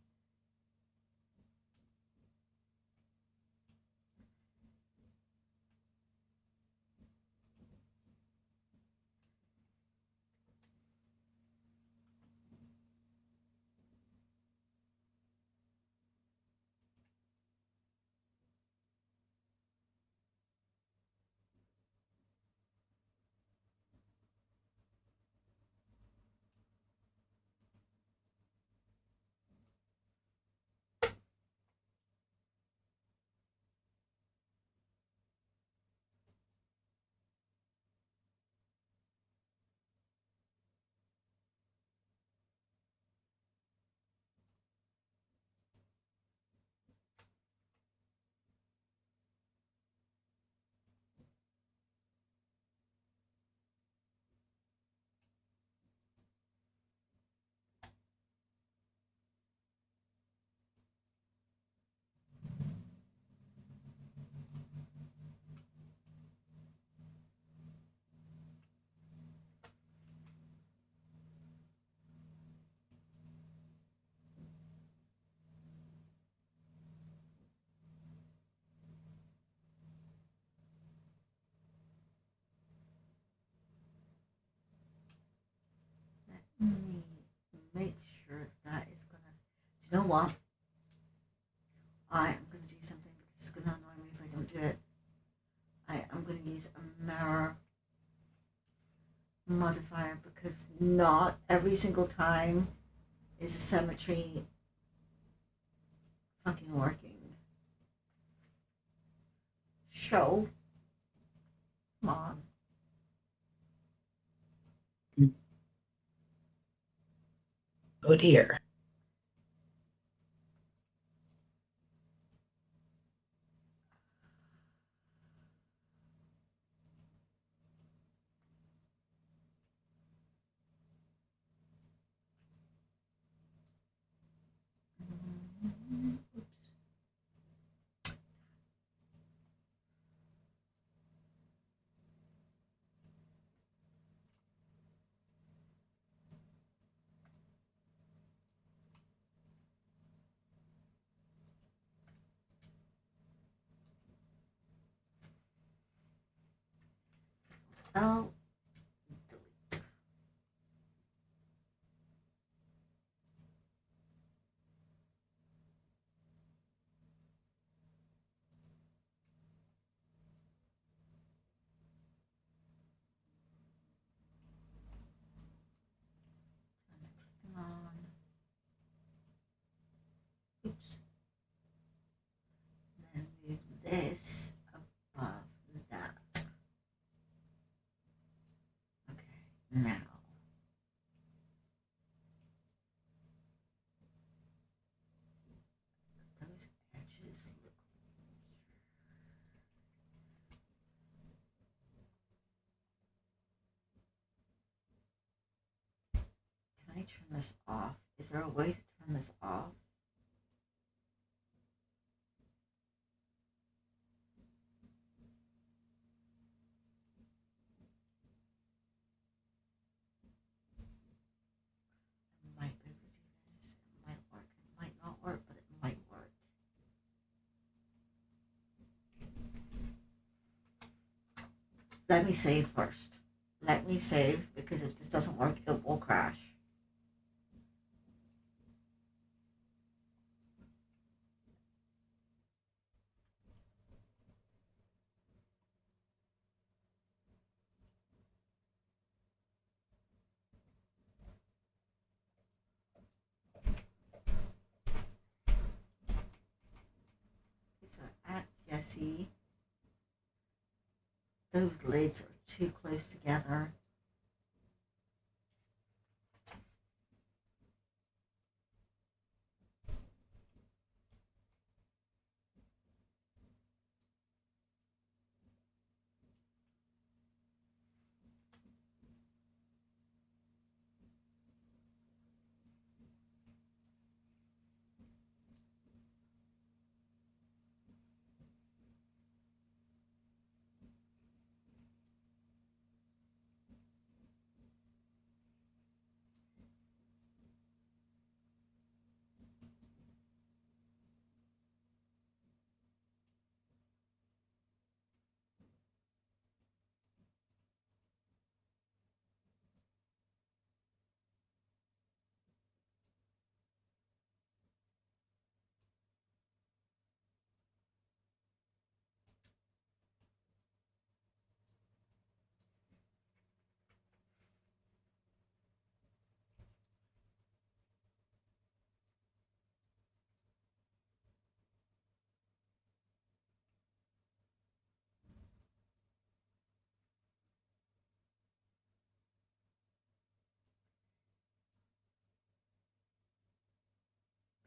Let me make sure that is gonna. You know what? I am gonna do something because it's gonna annoy me if I don't do it. I am gonna use a mirror modifier because not every single time is a symmetry fucking working. Show. Come on. Oh dear. Oops. now. Those edges look. Can I turn this off? Is there a way to turn this off? I might be able to do this. It might work. It might not work, but it might work. Let me save first. Let me save, because if this doesn't work, it will crash. So at Jessie, those lids are too close together.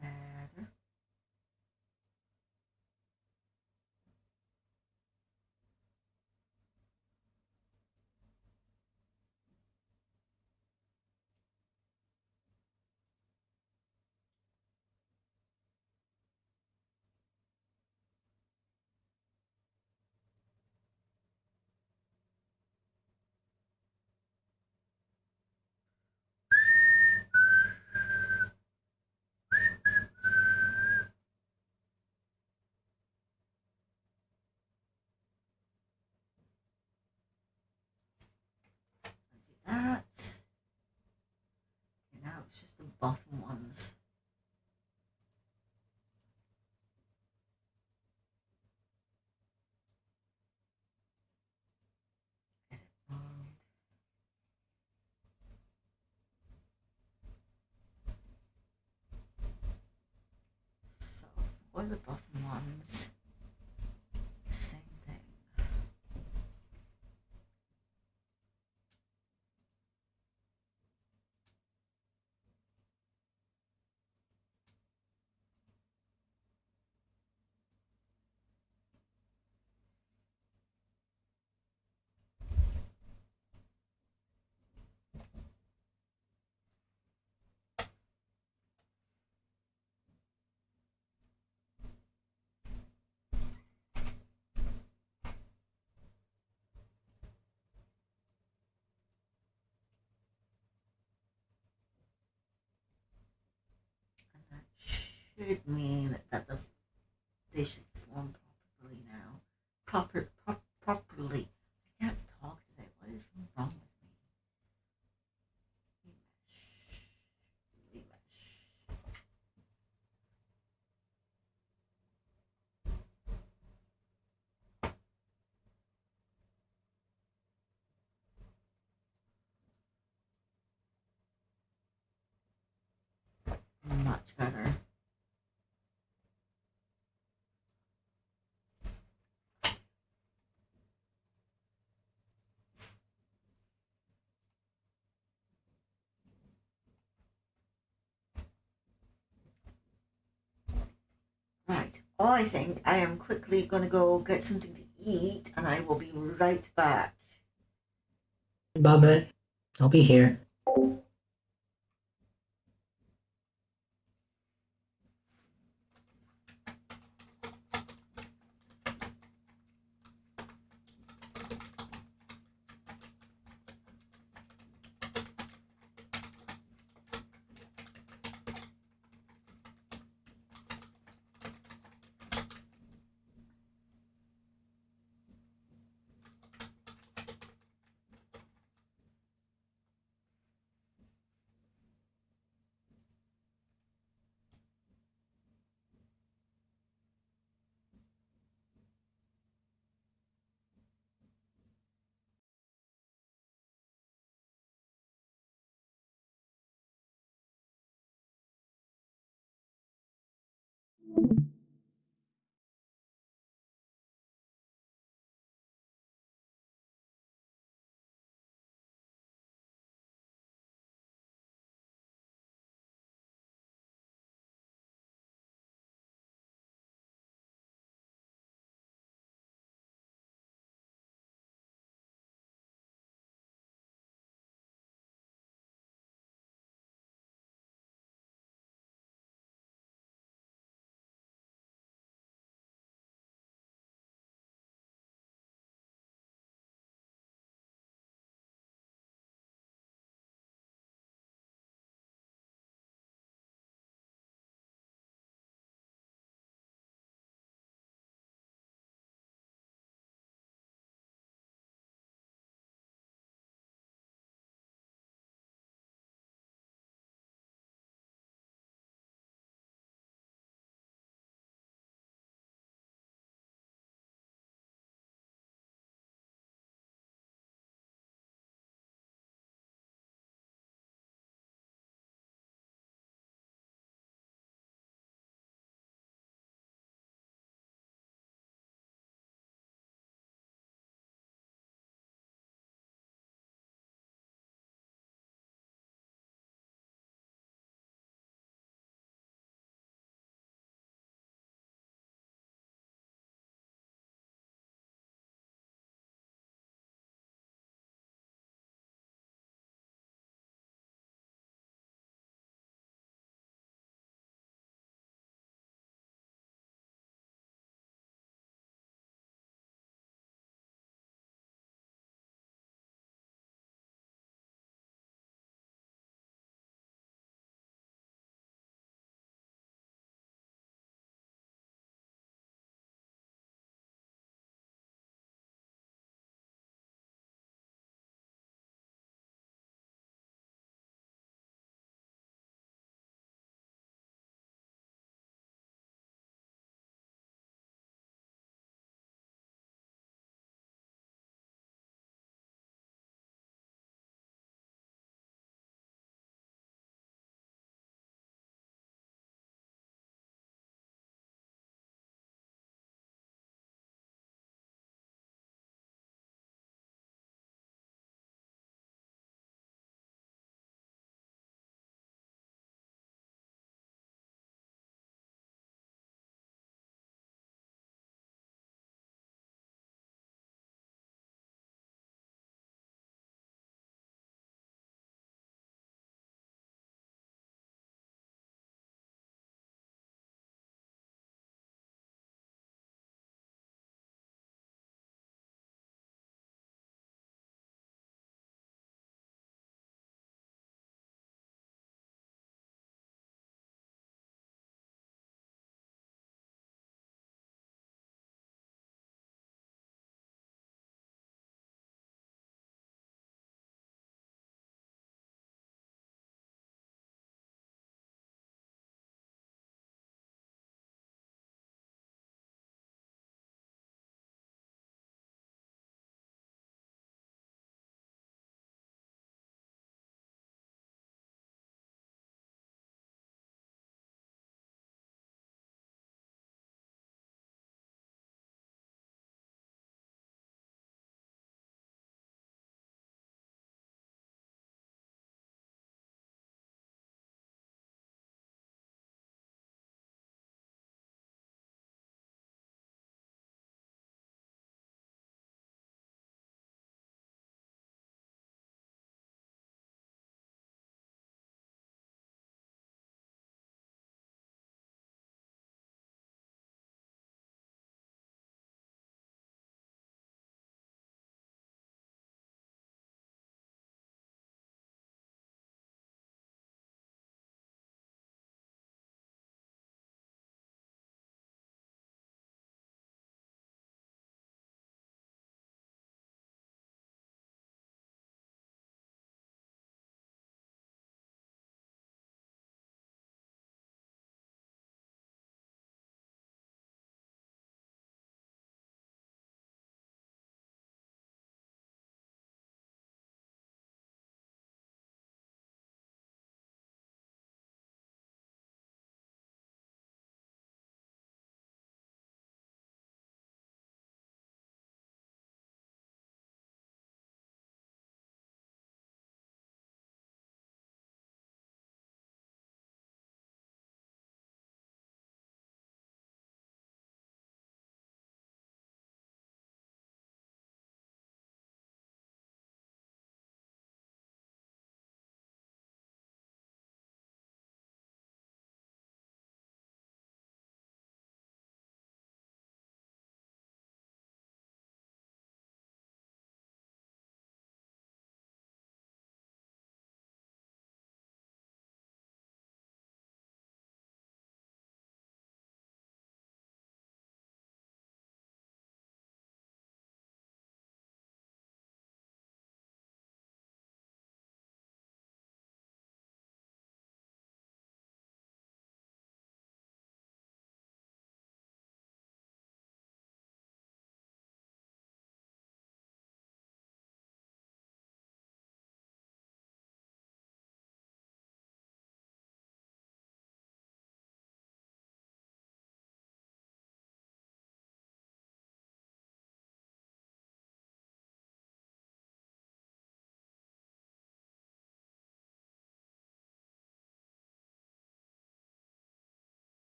Better. Do that. Okay, now it's just the bottom ones. Edit mode. So for the bottom ones, same thing. And that should mean that they should form properly now. Properly. I can't talk today. What is wrong with me? Remesh. Much better. Right. Oh, I think I am quickly going to go get something to eat and I will be right back. Babette, I'll be here.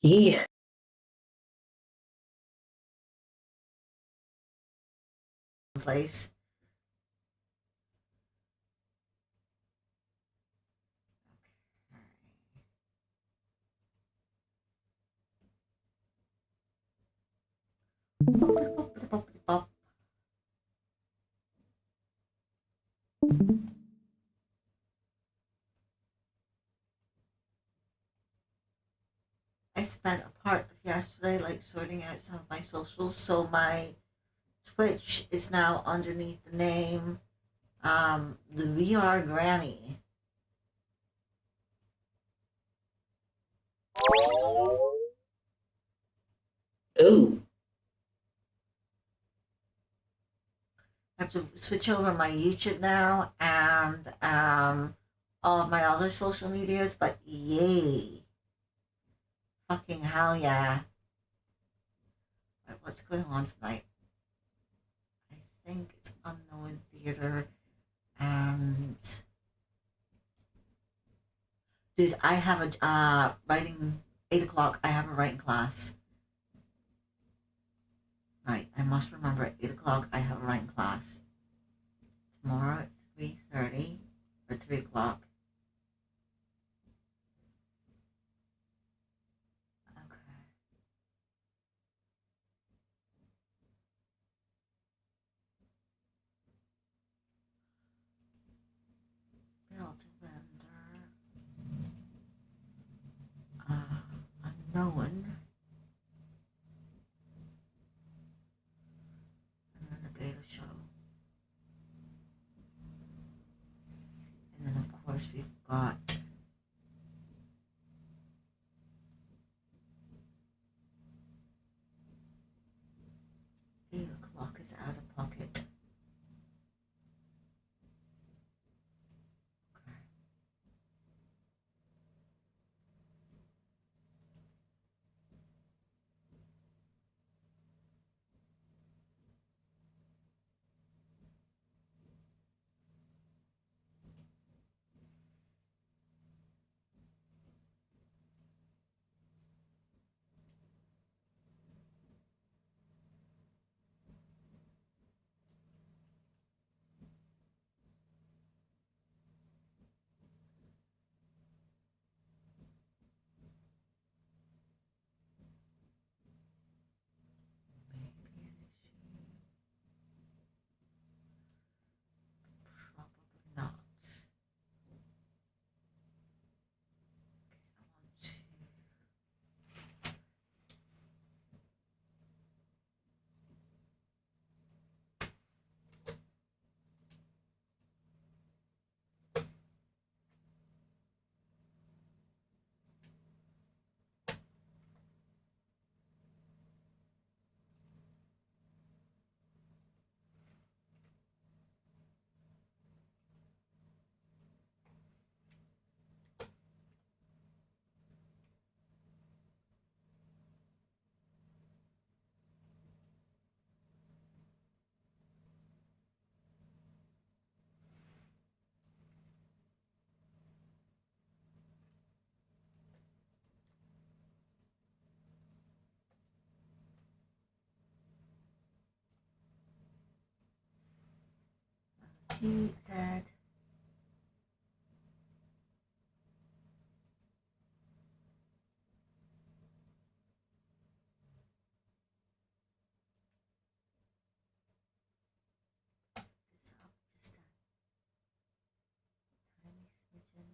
He place. I spent a part of yesterday like sorting out some of my socials, so my Twitch is now underneath the name the VR Granny. ooh, I have to switch over my YouTube now and all of my other social medias, but yay. Fucking hell yeah. Right, what's going on tonight? I think it's Unknown Theater and dude, I have a writing 8 o'clock. I have a writing class. Right, I must remember at 8 o'clock I have a writing class. Tomorrow at 3:30 or 3 o'clock. Okay. Bill Wender. Unknown. And then the Beta Show. And then of course we've got 8 o'clock is out of pocket. Okay. Maybe an issue. Probably not. Okay, I want to. She said, this up just a tiny smidgen.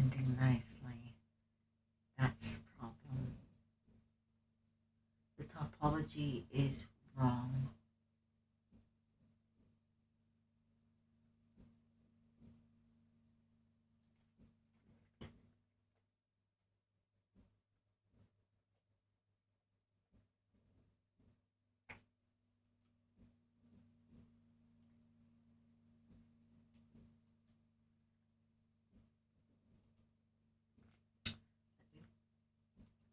blending nicely. That's the problem. The topology is wrong.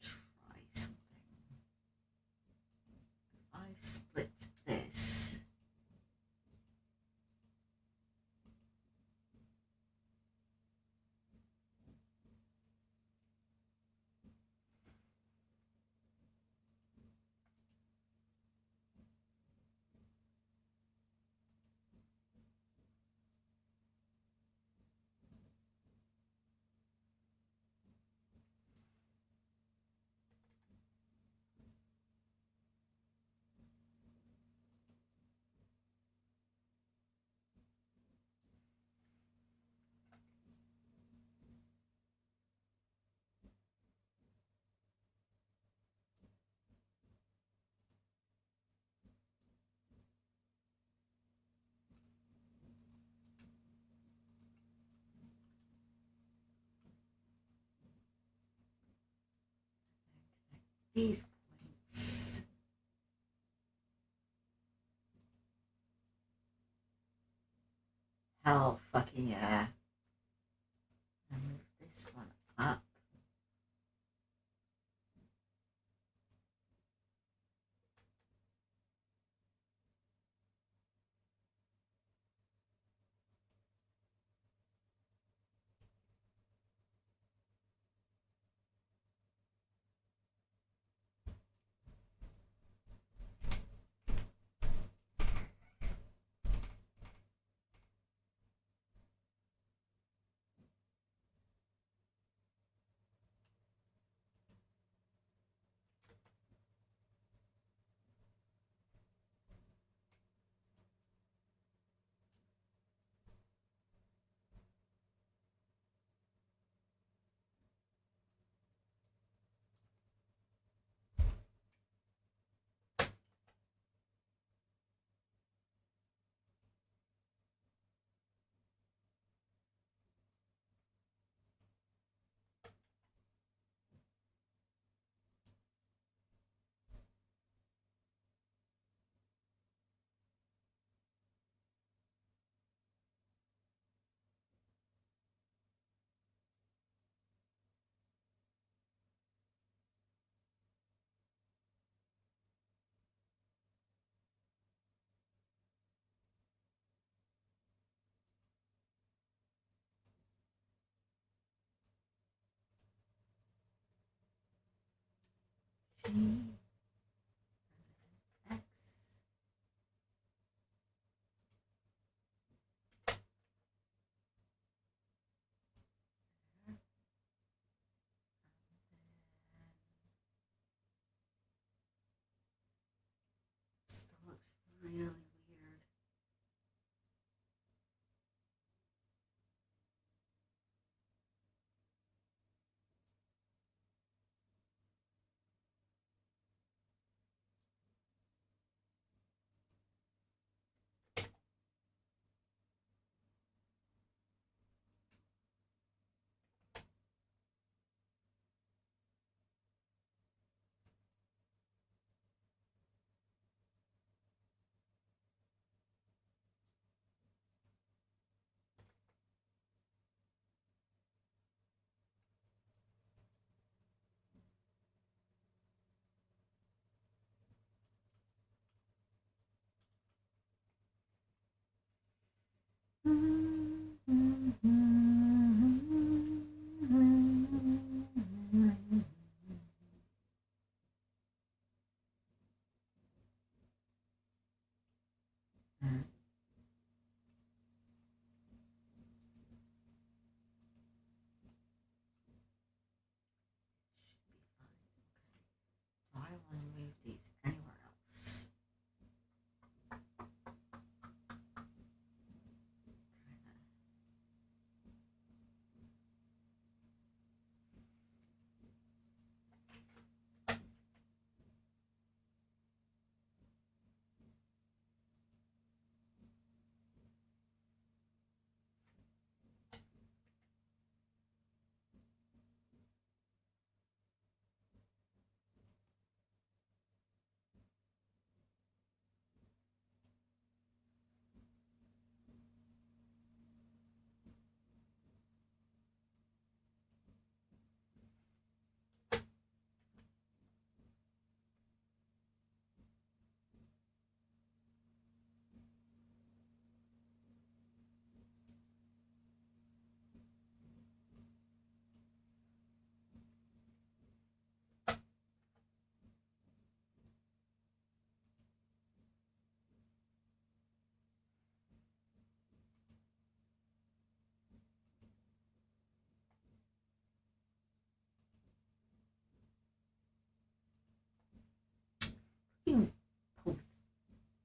Try something. If I split this, these points. Hell fucking yeah. And move this one up.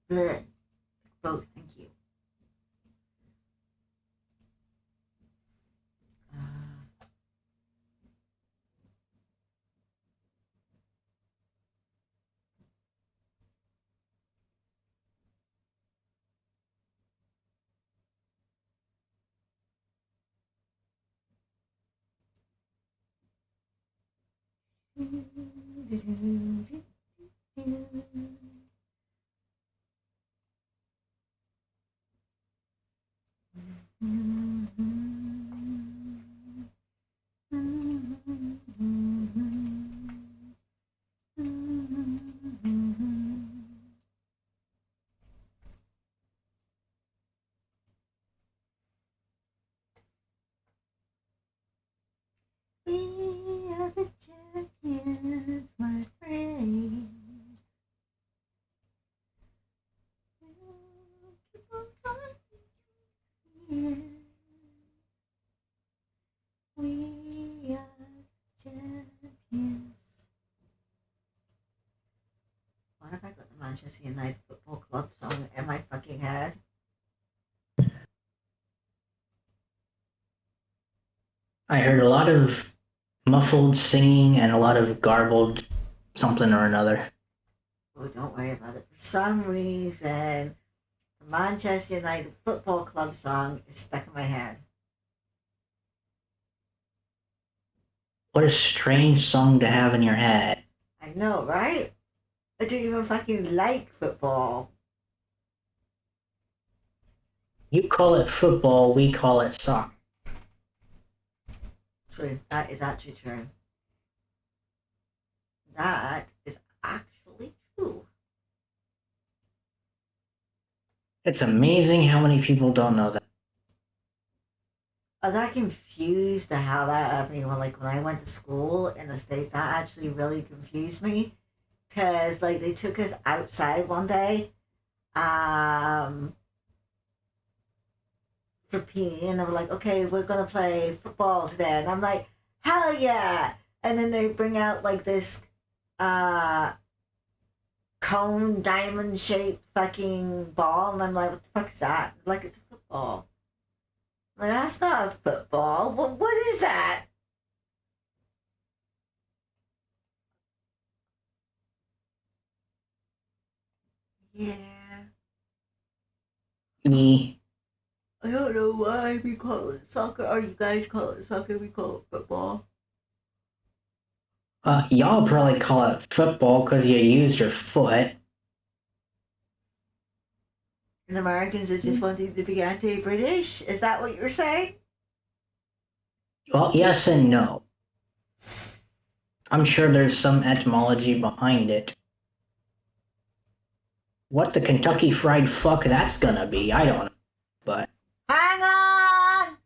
Blech. Both, thank you. We are the champions, my friends. Keep on fighting. We are the champions. What if I got the Manchester United Football Club song in my fucking head? I heard a lot of muffled singing and a lot of garbled something or another. Oh, don't worry about it. For some reason, the Manchester United Football Club song is stuck in my head. What a strange song to have in your head. I know, right? I don't even fucking like football. You call it football, we call it soccer. True. That is actually true. That is actually true. It's amazing how many people don't know that. That confused the hell out of me when I went to school in the States. That actually really confused me. Because, like, they took us outside one day for PE, and they were like, okay, we're going to play football today. And I'm like, hell yeah! And then they bring out, like, this cone diamond shaped fucking ball, and I'm like, what the fuck is that? Like, it's a football. Like, that's not a football. What is that? Yeah. Yeah. I don't know why we call it soccer, or you guys call it soccer, we call it football. Y'all probably call it football because you use your foot. And Americans are just wanting to be anti-British? Is that what you're saying? Well, yes and no. I'm sure there's some etymology behind it. What the Kentucky Fried Fuck that's gonna be, I don't know. But Hang on!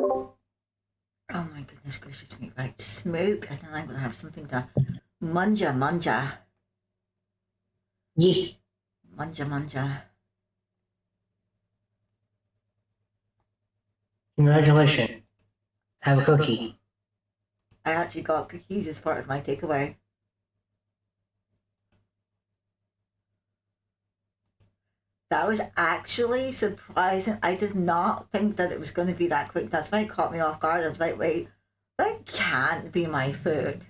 Oh my goodness gracious me, right? Smoke, and then I'm gonna have something to manja. Yeah. Manja. Congratulations. Have a cookie. I actually got cookies as part of my takeaway. That was actually surprising. I did not think that it was going to be that quick. That's why it caught me off guard. I was like, wait, that can't be my food.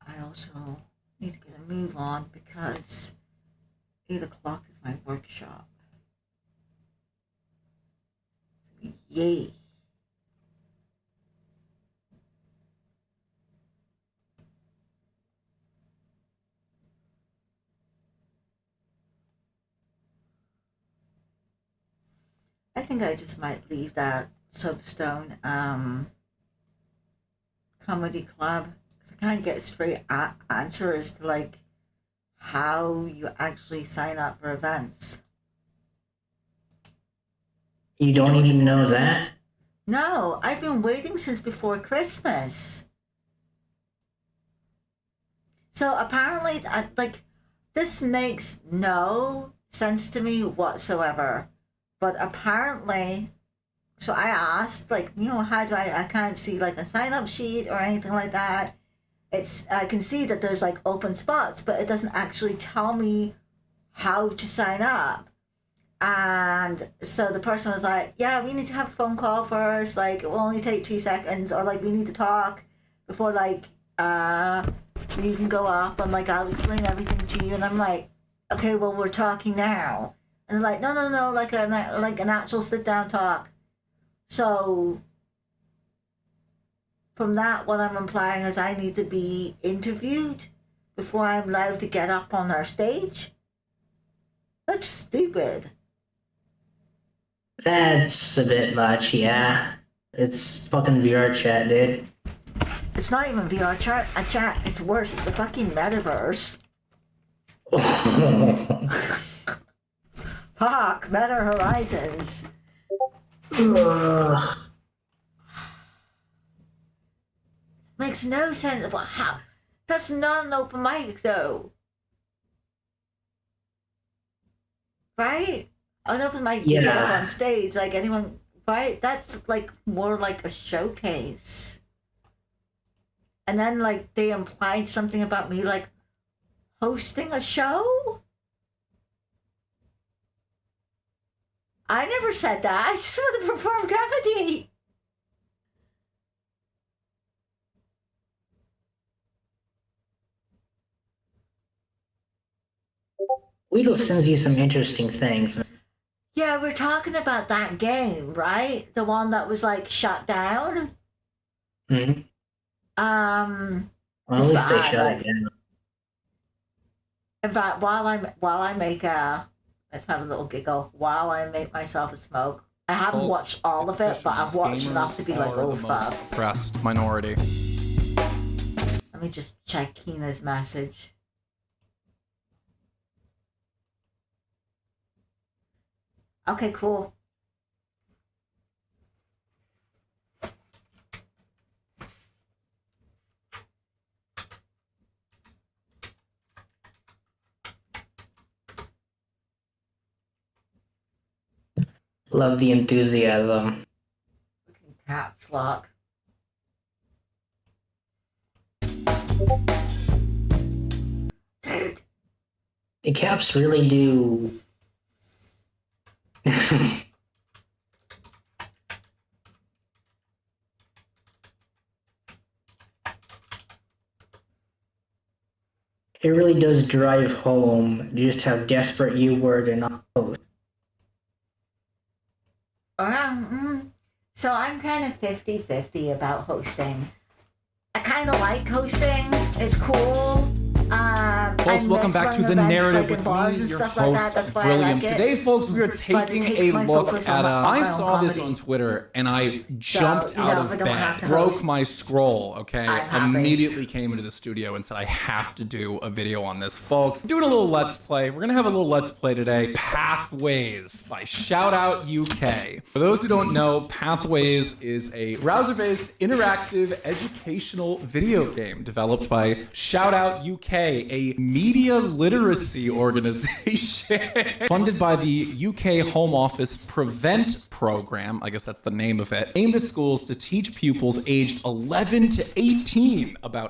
I also need to get a move on because 8 o'clock is my workshop. Yay. I think I just might leave that Substone comedy club because I can't get a straight answer as to like how you actually sign up for events. You don't even know that? No, I've been waiting since before Christmas. So apparently, like, this makes no sense to me whatsoever. But apparently, so I asked, like, how do I can't see like a sign up sheet or anything like that. I can see that there's like open spots, but it doesn't actually tell me how to sign up. And so the person was like, yeah, we need to have a phone call first. Like, it will only take 2 seconds, or like, we need to talk before like you can go up, and like, I'll explain everything to you. And I'm like, okay, well, we're talking now. And they're like, no, like an actual sit down talk. So from that, what I'm implying is I need to be interviewed before I'm allowed to get up on our stage. That's stupid. That's a bit much, yeah. It's fucking VR chat, dude. It's not even VR chat. It's worse. It's a fucking metaverse. Fuck, Meta Horizons. Makes no sense. Well, how? That's not an open mic, though. Right? An open mic, you get up on stage, like anyone, right? That's like more like a showcase. And then, like, they implied something about me, like, hosting a show? I never said that. I just want to perform comedy. Weedle sends you some interesting things. Yeah, we're talking about that game, right? The one that was like shut down. Mm-hmm. Well, at least they shut it down. In fact, while I make let's have a little giggle. While I make myself a smoke, I haven't watched all of it, but I've watched enough to be like, oh fuck. Oppressed minority. Let me just check Keena's message. Okay, cool. Love the enthusiasm. Caps lock. Dude. The caps really do. It really does drive home just how desperate you were to not host. So I'm kind of 50-50 about hosting. I kind of like hosting. It's cool. Folks, welcome back to The Narrative with me, your stuff like that. host, That's why I William. like it. Today, folks, we are But it taking takes a my look focus at on my I own saw this comedy. on Twitter, and I jumped you out know, of I don't have bed, to broke host. my scroll, okay? I'm happy. Immediately came into the studio and said, I have to do a video on this, folks. Doing a little Let's Play. We're going to have a little Let's Play today. Pathways by Shoutout UK. For those who don't know, Pathways is a browser-based interactive educational video game developed by Shoutout UK, a media literacy organization funded by the UK Home Office Prevent program, I guess that's the name of it, aimed at schools to teach pupils aged 11 to 18 about